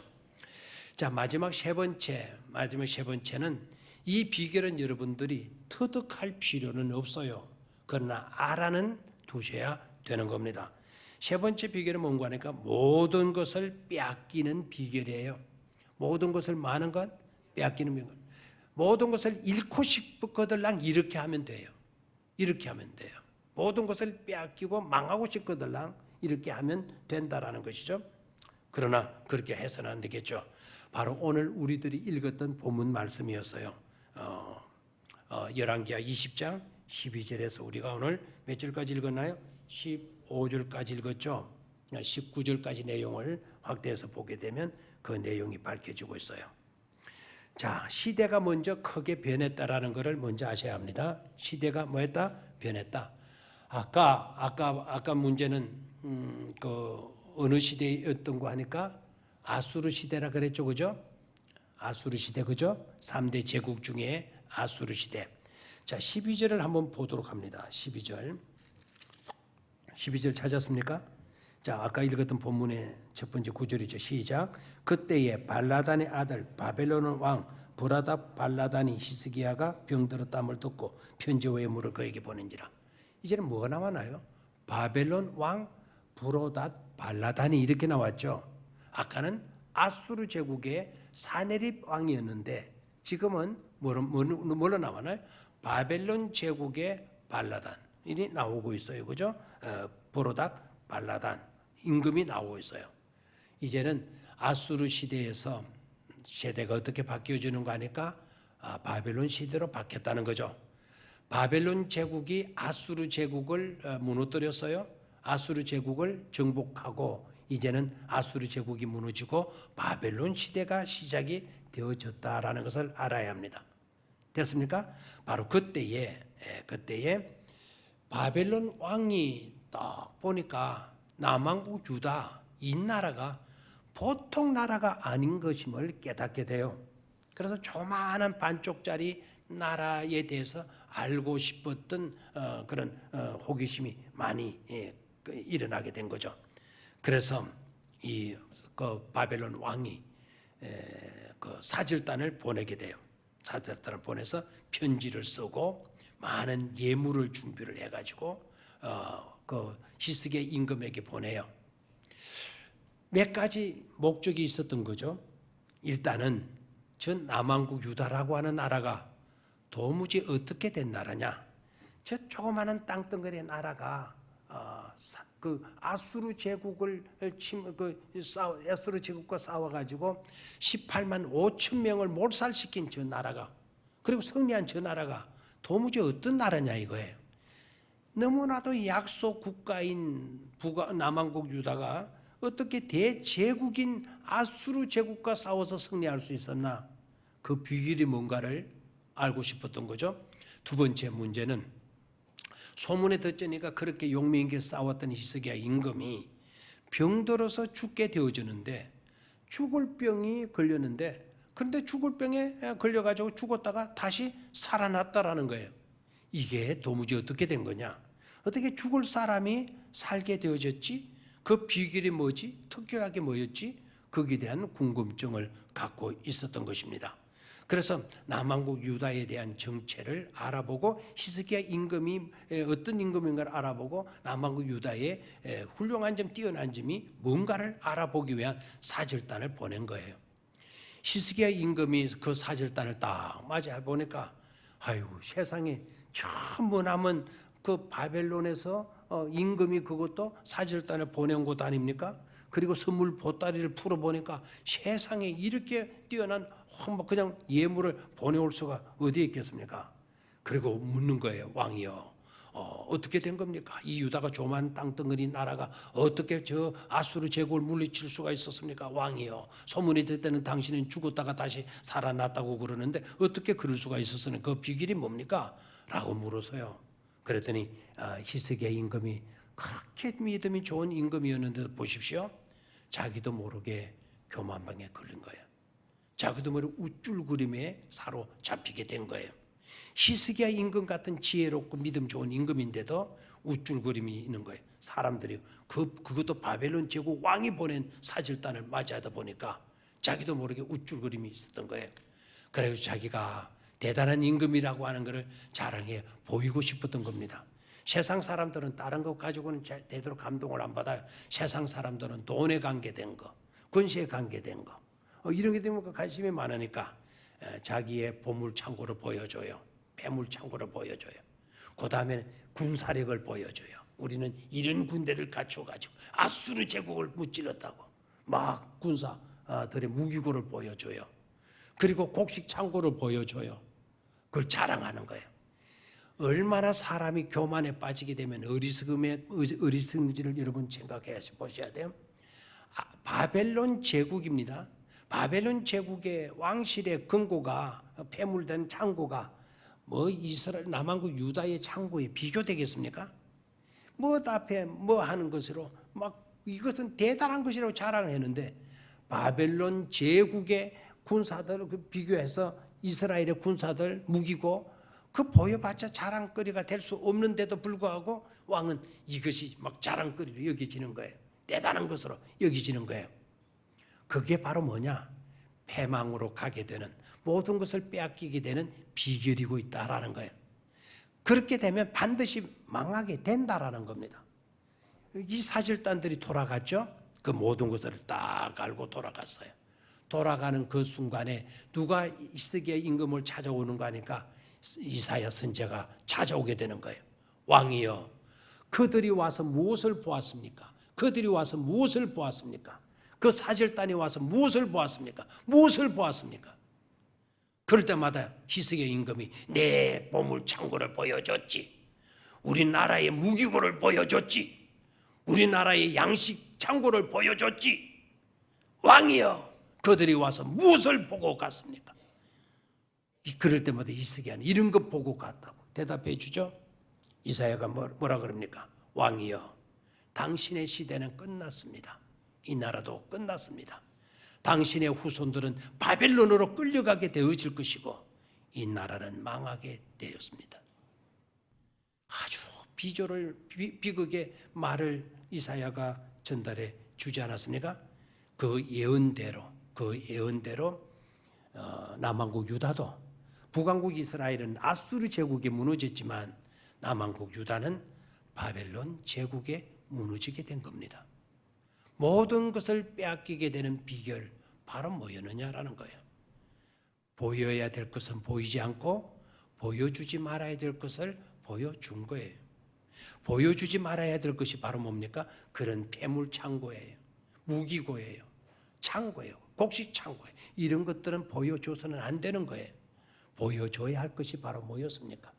자, 마지막 세 번째는 이 비결은 여러분들이 터득할 필요는 없어요. 그러나 알아는 두셔야 되는 겁니다. 세 번째 비결은 뭔가 하니까 모든 것을 빼앗기는 비결이에요. 모든 것을 많은 것 빼앗기는 비결. 모든 것을 잃고 싶거들랑 이렇게 하면 돼요. 이렇게 하면 돼요. 모든 것을 빼앗기고 망하고 싶거들랑 이렇게 하면 된다라는 것이죠. 그러나 그렇게 해서는 안 되겠죠. 바로 오늘 우리들이 읽었던 본문 말씀이었어요. 열왕기하 20장 12절에서 우리가 오늘 몇 절까지 읽었나요? 15절까지 읽었죠. 19절까지 내용을 확대해서 보게 되면 그 내용이 밝혀지고 있어요. 자, 시대가 먼저 크게 변했다라는 것을 먼저 아셔야 합니다. 시대가 뭐했다? 변했다. 아까 문제는 그 어느 시대였던 거 하니까 아수르 시대라 그랬죠, 그죠? 아수르 시대, 그죠? 3대 제국 중에 아수르 시대. 자, 12절을 한번 보도록 합니다. 12절 찾았습니까? 자, 아까 읽었던 본문의 첫 번째 구절이죠. 시작. 그때에 발라단의 아들 바벨론 왕 브라답 발라단이 히스기야가 병들었다함을 듣고 편지 외물을 그에게 보낸지라. 이제는 뭐가 나왔나요? 바벨론 왕 브로닷 발라단이 이렇게 나왔죠. 아까는 아수르 제국의 사네립 왕이었는데 지금은 뭐로 나왔나요? 바벨론 제국의 발라단이 나오고 있어요. 그죠? 브로닷 발라단 임금이 나오고 있어요. 이제는 아수르 시대에서 세대가 어떻게 바뀌어지는 거 하니까 바벨론 시대로 바뀌었다는 거죠. 바벨론 제국이 아수르 제국을 무너뜨렸어요. 아수르 제국을 정복하고 이제는 아수르 제국이 무너지고 바벨론 시대가 시작이 되어졌다라는 것을 알아야 합니다. 됐습니까? 바로 그때에 바벨론 왕이 딱 보니까 남왕국 유다 이 나라가 보통 나라가 아닌 것임을 깨닫게 돼요. 그래서 조만한 반쪽짜리 나라에 대해서 알고 싶었던 그런 호기심이 많이 일어나게 된 거죠. 그래서 그 바벨론 왕이 그 사절단을 보내게 돼요. 사절단을 보내서 편지를 쓰고 많은 예물을 준비를 해가지고 그 히스기야 임금에게 보내요. 몇 가지 목적이 있었던 거죠. 일단은 전 남왕국 유다라고 하는 나라가 도무지 어떻게 된 나라냐? 저 조그마한 땅덩어리 나라가 그 아수르 제국을 아수르 제국과 싸워가지고 18만 5천 명을 몰살시킨 저 나라가 그리고 승리한 저 나라가 도무지 어떤 나라냐 이거예요. 너무나도 약소 국가인 남왕국 유다가 어떻게 대제국인 아수르 제국과 싸워서 승리할 수 있었나? 그 비결이 뭔가를 알고 싶었던 거죠. 두 번째 문제는 소문에 듣자니까 그렇게 용맹하게 싸웠던 히스기야 임금이 병들어서 죽게 되어지는데 죽을 병이 걸렸는데 그런데 죽을 병에 걸려가지고 죽었다가 다시 살아났다라는 거예요. 이게 도무지 어떻게 된 거냐? 어떻게 죽을 사람이 살게 되어졌지? 그 비결이 뭐지? 특별하게 뭐였지? 거기에 대한 궁금증을 갖고 있었던 것입니다. 그래서 남왕국 유다에 대한 정체를 알아보고 히스기야 임금이 어떤 임금인가를 알아보고 남왕국 유다의 훌륭한 점, 뛰어난 점이 뭔가를 알아보기 위한 사절단을 보낸 거예요. 히스기야 임금이 그 사절단을 딱 맞아 보니까 아이고 세상에 참 머나먼 그 바벨론에서 임금이 그것도 사절단을 보낸 곳 아닙니까? 그리고 선물 보따리를 풀어보니까 세상에 이렇게 뛰어난 그냥 예물을 보내올 수가 어디에 있겠습니까? 그리고 묻는 거예요. 왕이요. 어떻게 된 겁니까? 이 유다가 조만 땅덩어리 나라가 어떻게 저 아수르 제국을 물리칠 수가 있었습니까? 왕이요. 소문이 들 때는 당신은 죽었다가 다시 살아났다고 그러는데 어떻게 그럴 수가 있었으니 그 비결이 뭡니까? 라고 물어서요. 그랬더니 히스기야 임금이 그렇게 믿음이 좋은 임금이었는데 보십시오. 자기도 모르게 교만방에 걸린 거예요. 자기도 모르게 우쭐거림에 사로잡히게 된 거예요. 히스기야 임금 같은 지혜롭고 믿음 좋은 임금인데도 우쭐거림이 있는 거예요. 사람들이 그것도 바벨론 제국 왕이 보낸 사절단을 맞이하다 보니까 자기도 모르게 우쭐거림이 있었던 거예요. 그래서 자기가 대단한 임금이라고 하는 것을 자랑해 보이고 싶었던 겁니다. 세상 사람들은 다른 것 가지고는 제대로 감동을 안 받아요. 세상 사람들은 돈에 관계된 거, 권세에 관계된 거 이런 게 되면 관심이 많으니까 자기의 보물 창고를 보여줘요. 폐물 창고를 보여줘요. 그 다음에 군사력을 보여줘요. 우리는 이런 군대를 갖춰가지고 아수르 제국을 무찔렀다고 막 군사들의 무기고를 보여줘요. 그리고 곡식 창고를 보여줘요. 그걸 자랑하는 거예요. 얼마나 사람이 교만에 빠지게 되면 어리석은지를 여러분 생각해 보셔야 돼요. 바벨론 제국입니다. 바벨론 제국의 왕실의 금고가 폐물된 창고가 뭐 이스라엘 남왕국 유다의 창고에 비교되겠습니까? 뭐 앞에 뭐 하는 것으로 막 이것은 대단한 것이라고 자랑을 했는데 바벨론 제국의 군사들 그 비교해서 이스라엘의 군사들 무기고 그 보여봤자 자랑거리가 될 수 없는데도 불구하고 왕은 이것이 막 자랑거리로 여겨지는 거예요. 대단한 것으로 여겨지는 거예요. 그게 바로 뭐냐? 패망으로 가게 되는, 모든 것을 빼앗기게 되는 비결이고 있다라는 거예요. 그렇게 되면 반드시 망하게 된다라는 겁니다. 이 사절단들이 돌아갔죠. 그 모든 것을 딱 알고 돌아갔어요. 돌아가는 그 순간에 누가 히스기야 임금을 찾아오는 거 아니까 이사야 선지자가 찾아오게 되는 거예요. 왕이여, 그들이 와서 무엇을 보았습니까? 그들이 와서 무엇을 보았습니까? 그 사절단이 와서 무엇을 보았습니까? 무엇을 보았습니까? 그럴 때마다 히스기야 임금이 내 보물 창고를 보여줬지. 우리나라의 무기고를 보여줬지. 우리나라의 양식 창고를 보여줬지. 왕이여, 그들이 와서 무엇을 보고 갔습니까? 그럴 때마다 히스기야는 이런 것 보고 갔다고 대답해 주죠. 이사야가 뭐라 그럽니까? 왕이여, 당신의 시대는 끝났습니다. 이 나라도 끝났습니다. 당신의 후손들은 바벨론으로 끌려가게 되어질 것이고 이 나라는 망하게 되었습니다. 아주 비극의 말을 이사야가 전달해 주지 않았습니까? 그 예언대로 남왕국 유다도, 북왕국 이스라엘은 아수르 제국에 무너졌지만 남왕국 유다는 바벨론 제국에 무너지게 된 겁니다. 모든 것을 빼앗기게 되는 비결 바로 뭐였느냐라는 거예요. 보여야 될 것은 보이지 않고 보여주지 말아야 될 것을 보여준 거예요. 보여주지 말아야 될 것이 바로 뭡니까? 그런 폐물 창고예요. 무기고예요. 창고예요. 곡식 창고예요. 이런 것들은 보여줘서는 안 되는 거예요. 보여줘야 할 것이 바로 뭐였습니까?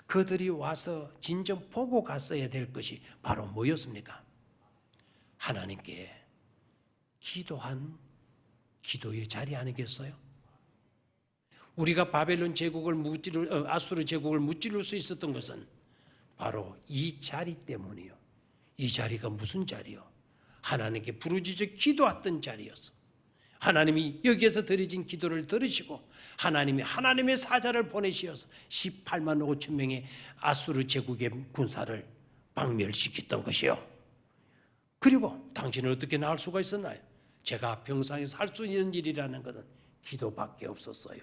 그들이 와서 진정 보고 갔어야 될 것이 바로 뭐였습니까? 하나님께 기도한 기도의 자리 아니겠어요? 우리가 바벨론 제국을 아수르 제국을 무찌를 수 있었던 것은 바로 이 자리 때문이요. 이 자리가 무슨 자리요? 하나님께 부르짖어 기도했던 자리였어. 하나님이 여기에서 드려진 기도를 들으시고 하나님이 하나님의 사자를 보내시어서 18만 5천 명의 아수르 제국의 군사를 박멸시켰던 것이요. 그리고 당신은 어떻게 나을 수가 있었나요? 제가 병상에서 할 수 있는 일이라는 것은 기도밖에 없었어요.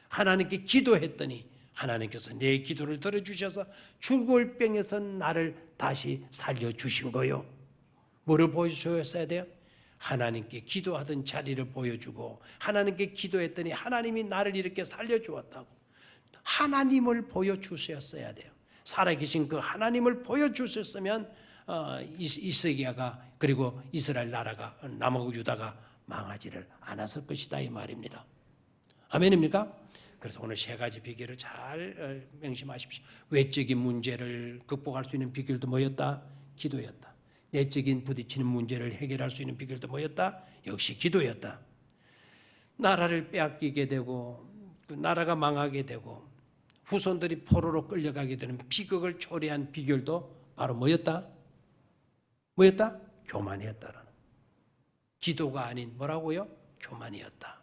하나님께 기도했더니 하나님께서 내 기도를 들어주셔서 죽을 병에서 나를 다시 살려주신 거요. 뭐를 보여주셨어야 돼요? 하나님께 기도하던 자리를 보여주고 하나님께 기도했더니 하나님이 나를 이렇게 살려주었다고 하나님을 보여주셨어야 돼요. 살아계신 그 하나님을 보여주셨으면 히스기야가 그리고 이스라엘 나라가 남하고 유다가 망하지를 않았을 것이다 이 말입니다. 아멘입니까? 그래서 오늘 세 가지 비결을 잘 명심하십시오. 외적인 문제를 극복할 수 있는 비결도 뭐였다? 기도였다. 내적인 부딪히는 문제를 해결할 수 있는 비결도 뭐였다? 역시 기도였다. 나라를 빼앗기게 되고 나라가 망하게 되고 후손들이 포로로 끌려가게 되는 비극을 초래한 비결도 바로 뭐였다? 뭐였다? 교만이었다라는. 기도가 아닌 뭐라고요? 교만이었다.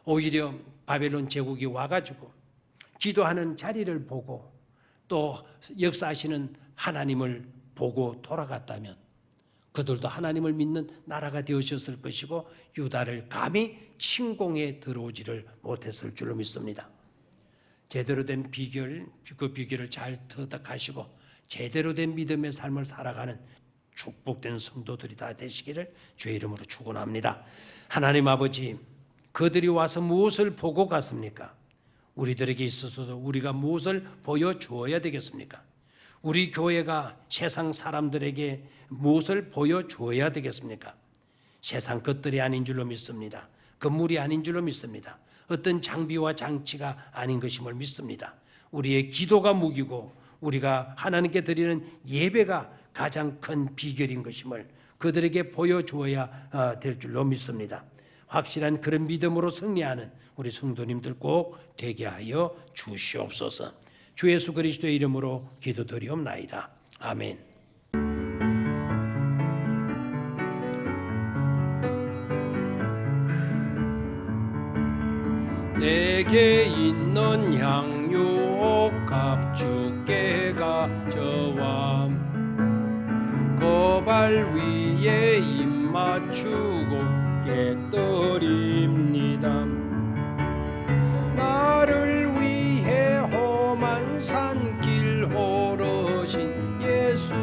오히려 바벨론 제국이 와가지고 기도하는 자리를 보고 또 역사하시는 하나님을 보고 돌아갔다면 그들도 하나님을 믿는 나라가 되어졌을 것이고 유다를 감히 침공에 들어오지를 못했을 줄로 믿습니다. 제대로 된 비결, 그 비결을 잘 터득하시고 제대로 된 믿음의 삶을 살아가는 축복된 성도들이 다 되시기를 주의 이름으로 축원합니다. 하나님 아버지, 그들이 와서 무엇을 보고 갔습니까? 우리들에게 있어서도 우리가 무엇을 보여주어야 되겠습니까? 우리 교회가 세상 사람들에게 무엇을 보여주어야 되겠습니까? 세상 것들이 아닌 줄로 믿습니다. 건물이 아닌 줄로 믿습니다. 어떤 장비와 장치가 아닌 것임을 믿습니다. 우리의 기도가 무기고 우리가 하나님께 드리는 예배가 가장 큰 비결인 것임을 그들에게 보여주어야 될 줄로 믿습니다. 확실한 그런 믿음으로 승리하는 우리 성도님들 꼭 되게 하여 주시옵소서. 주 예수 그리스도의 이름으로 기도드리옵나이다. 아멘. 내게 있는 향유옥합 주께 가져와 그 발 위에 입 맞추고 깨뜨립니다. 나를 위해 험한 산길 오르신 예수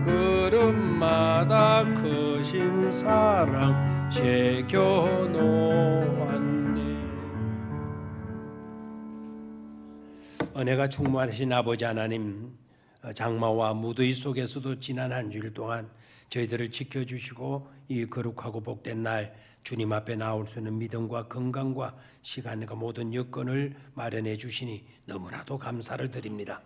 걸음마다 크신 사랑 새겨놓았네. 은혜가 충만하신 아버지 하나님, 장마와 무더위 속에서도 지난 한 주일 동안 저희들을 지켜주시고 이 거룩하고 복된 날 주님 앞에 나올 수 있는 믿음과 건강과 시간과 모든 여건을 마련해 주시니 너무나도 감사를 드립니다.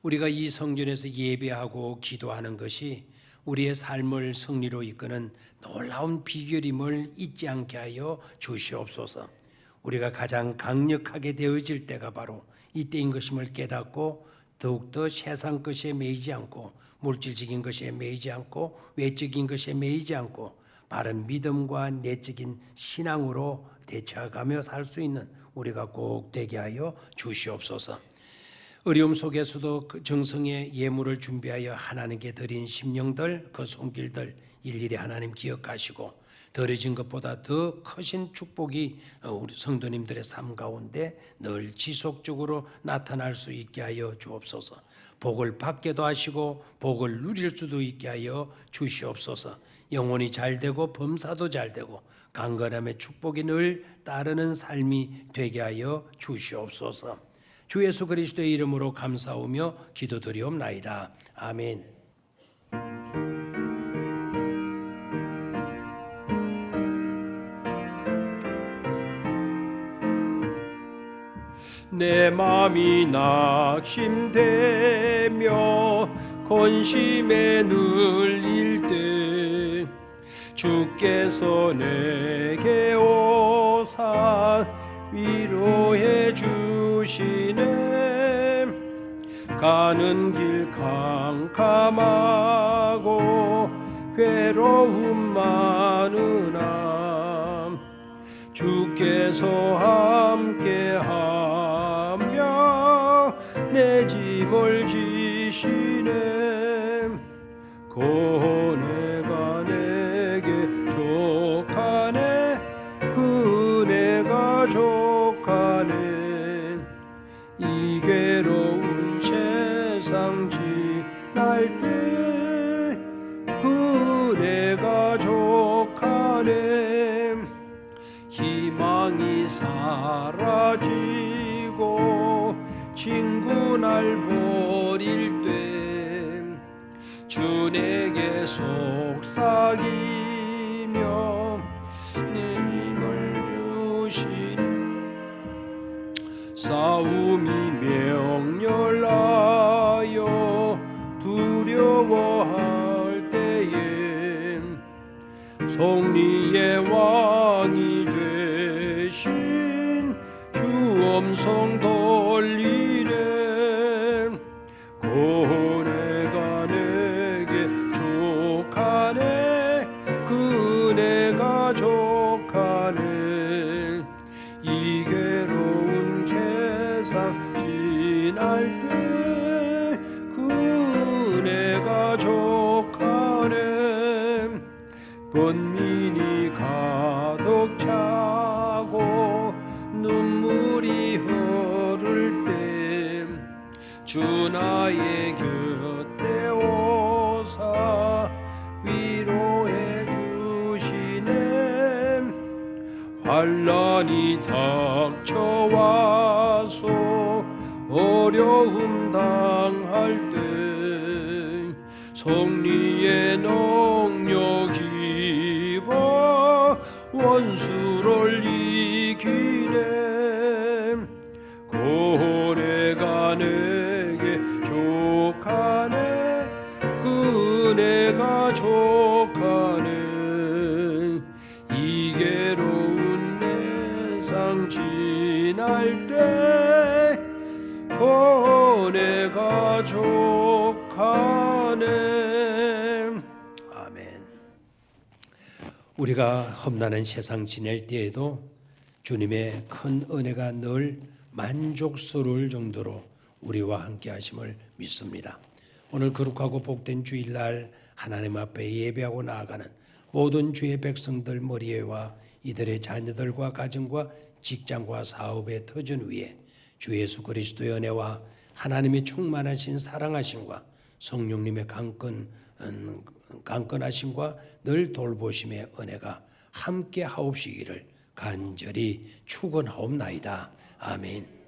우리가 이 성전에서 예배하고 기도하는 것이 우리의 삶을 승리로 이끄는 놀라운 비결임을 잊지 않게 하여 주시옵소서. 우리가 가장 강력하게 되어질 때가 바로 이때인 것임을 깨닫고 더욱더 세상 것에 매이지 않고 물질적인 것에 매이지 않고 외적인 것에 매이지 않고 바른 믿음과 내적인 신앙으로 대처하며 살 수 있는 우리가 꼭 되게 하여 주시옵소서. 어려움 속에서도 그 정성의 예물을 준비하여 하나님께 드린 심령들, 그 손길들 일일이 하나님 기억하시고 더해진 것보다 더 크신 축복이 우리 성도님들의 삶 가운데 늘 지속적으로 나타날 수 있게 하여 주옵소서. 복을 받게도 하시고 복을 누릴 수도 있게 하여 주시옵소서. 영혼이 잘되고 범사도 잘되고 강건함의 축복이 늘 따르는 삶이 되게 하여 주시옵소서. 주 예수 그리스도의 이름으로 감사하며 기도드리옵나이다. 아멘. 내 맘이 낙심되며 근심에 눌릴 때 주께서 내게 오사 위로해 주시네. 가는 길 캄캄하고 괴로움 많으나 주께서 함께하며 내 짐을 지시네. 그네가 내게 족하네. 그네가 족하네. 이 괴로운 세상 지날 때 그네가 족하네. 희망이 사라지고 친구 날 버릴 때 주 내게 속삭이며 내 힘을 주시니 싸움이 명렬하여 두려워할 때에 승리의 왕이 되신 주 음성 돌리네. 그네가 내게 족하네. 그네가 족하네. 이 괴로운 세상 지날 때 그네가 족하네. 번민이 가득 차고 눈물이 흐를 때 주 나의 곁에 오사 위로해 주시네. 환난이 닥쳐와서 어려움 당할 때 승리의 능력 입어 원수를 이기네. 그네가 내게 족하네. 그네가 족하네. 이 괴로운 세상 지날 때 그네가 족하네. 아멘. 우리가 험난한 세상 지낼 때에도 주님의 큰 은혜가 늘 만족스러울 정도로 우리와 함께 하심을 믿습니다. 오늘 거룩하고 복된 주일날 하나님 앞에 예배하고 나아가는 모든 주의 백성들 머리에와 이들의 자녀들과 가정과 직장과 사업의 터전 위에 주 예수 그리스도의 은혜와 하나님의 충만하신 사랑하심과 성령님의 강건하심과 늘 돌보심의 은혜가 함께 하옵시기를 간절히 축원하옵나이다. 아멘.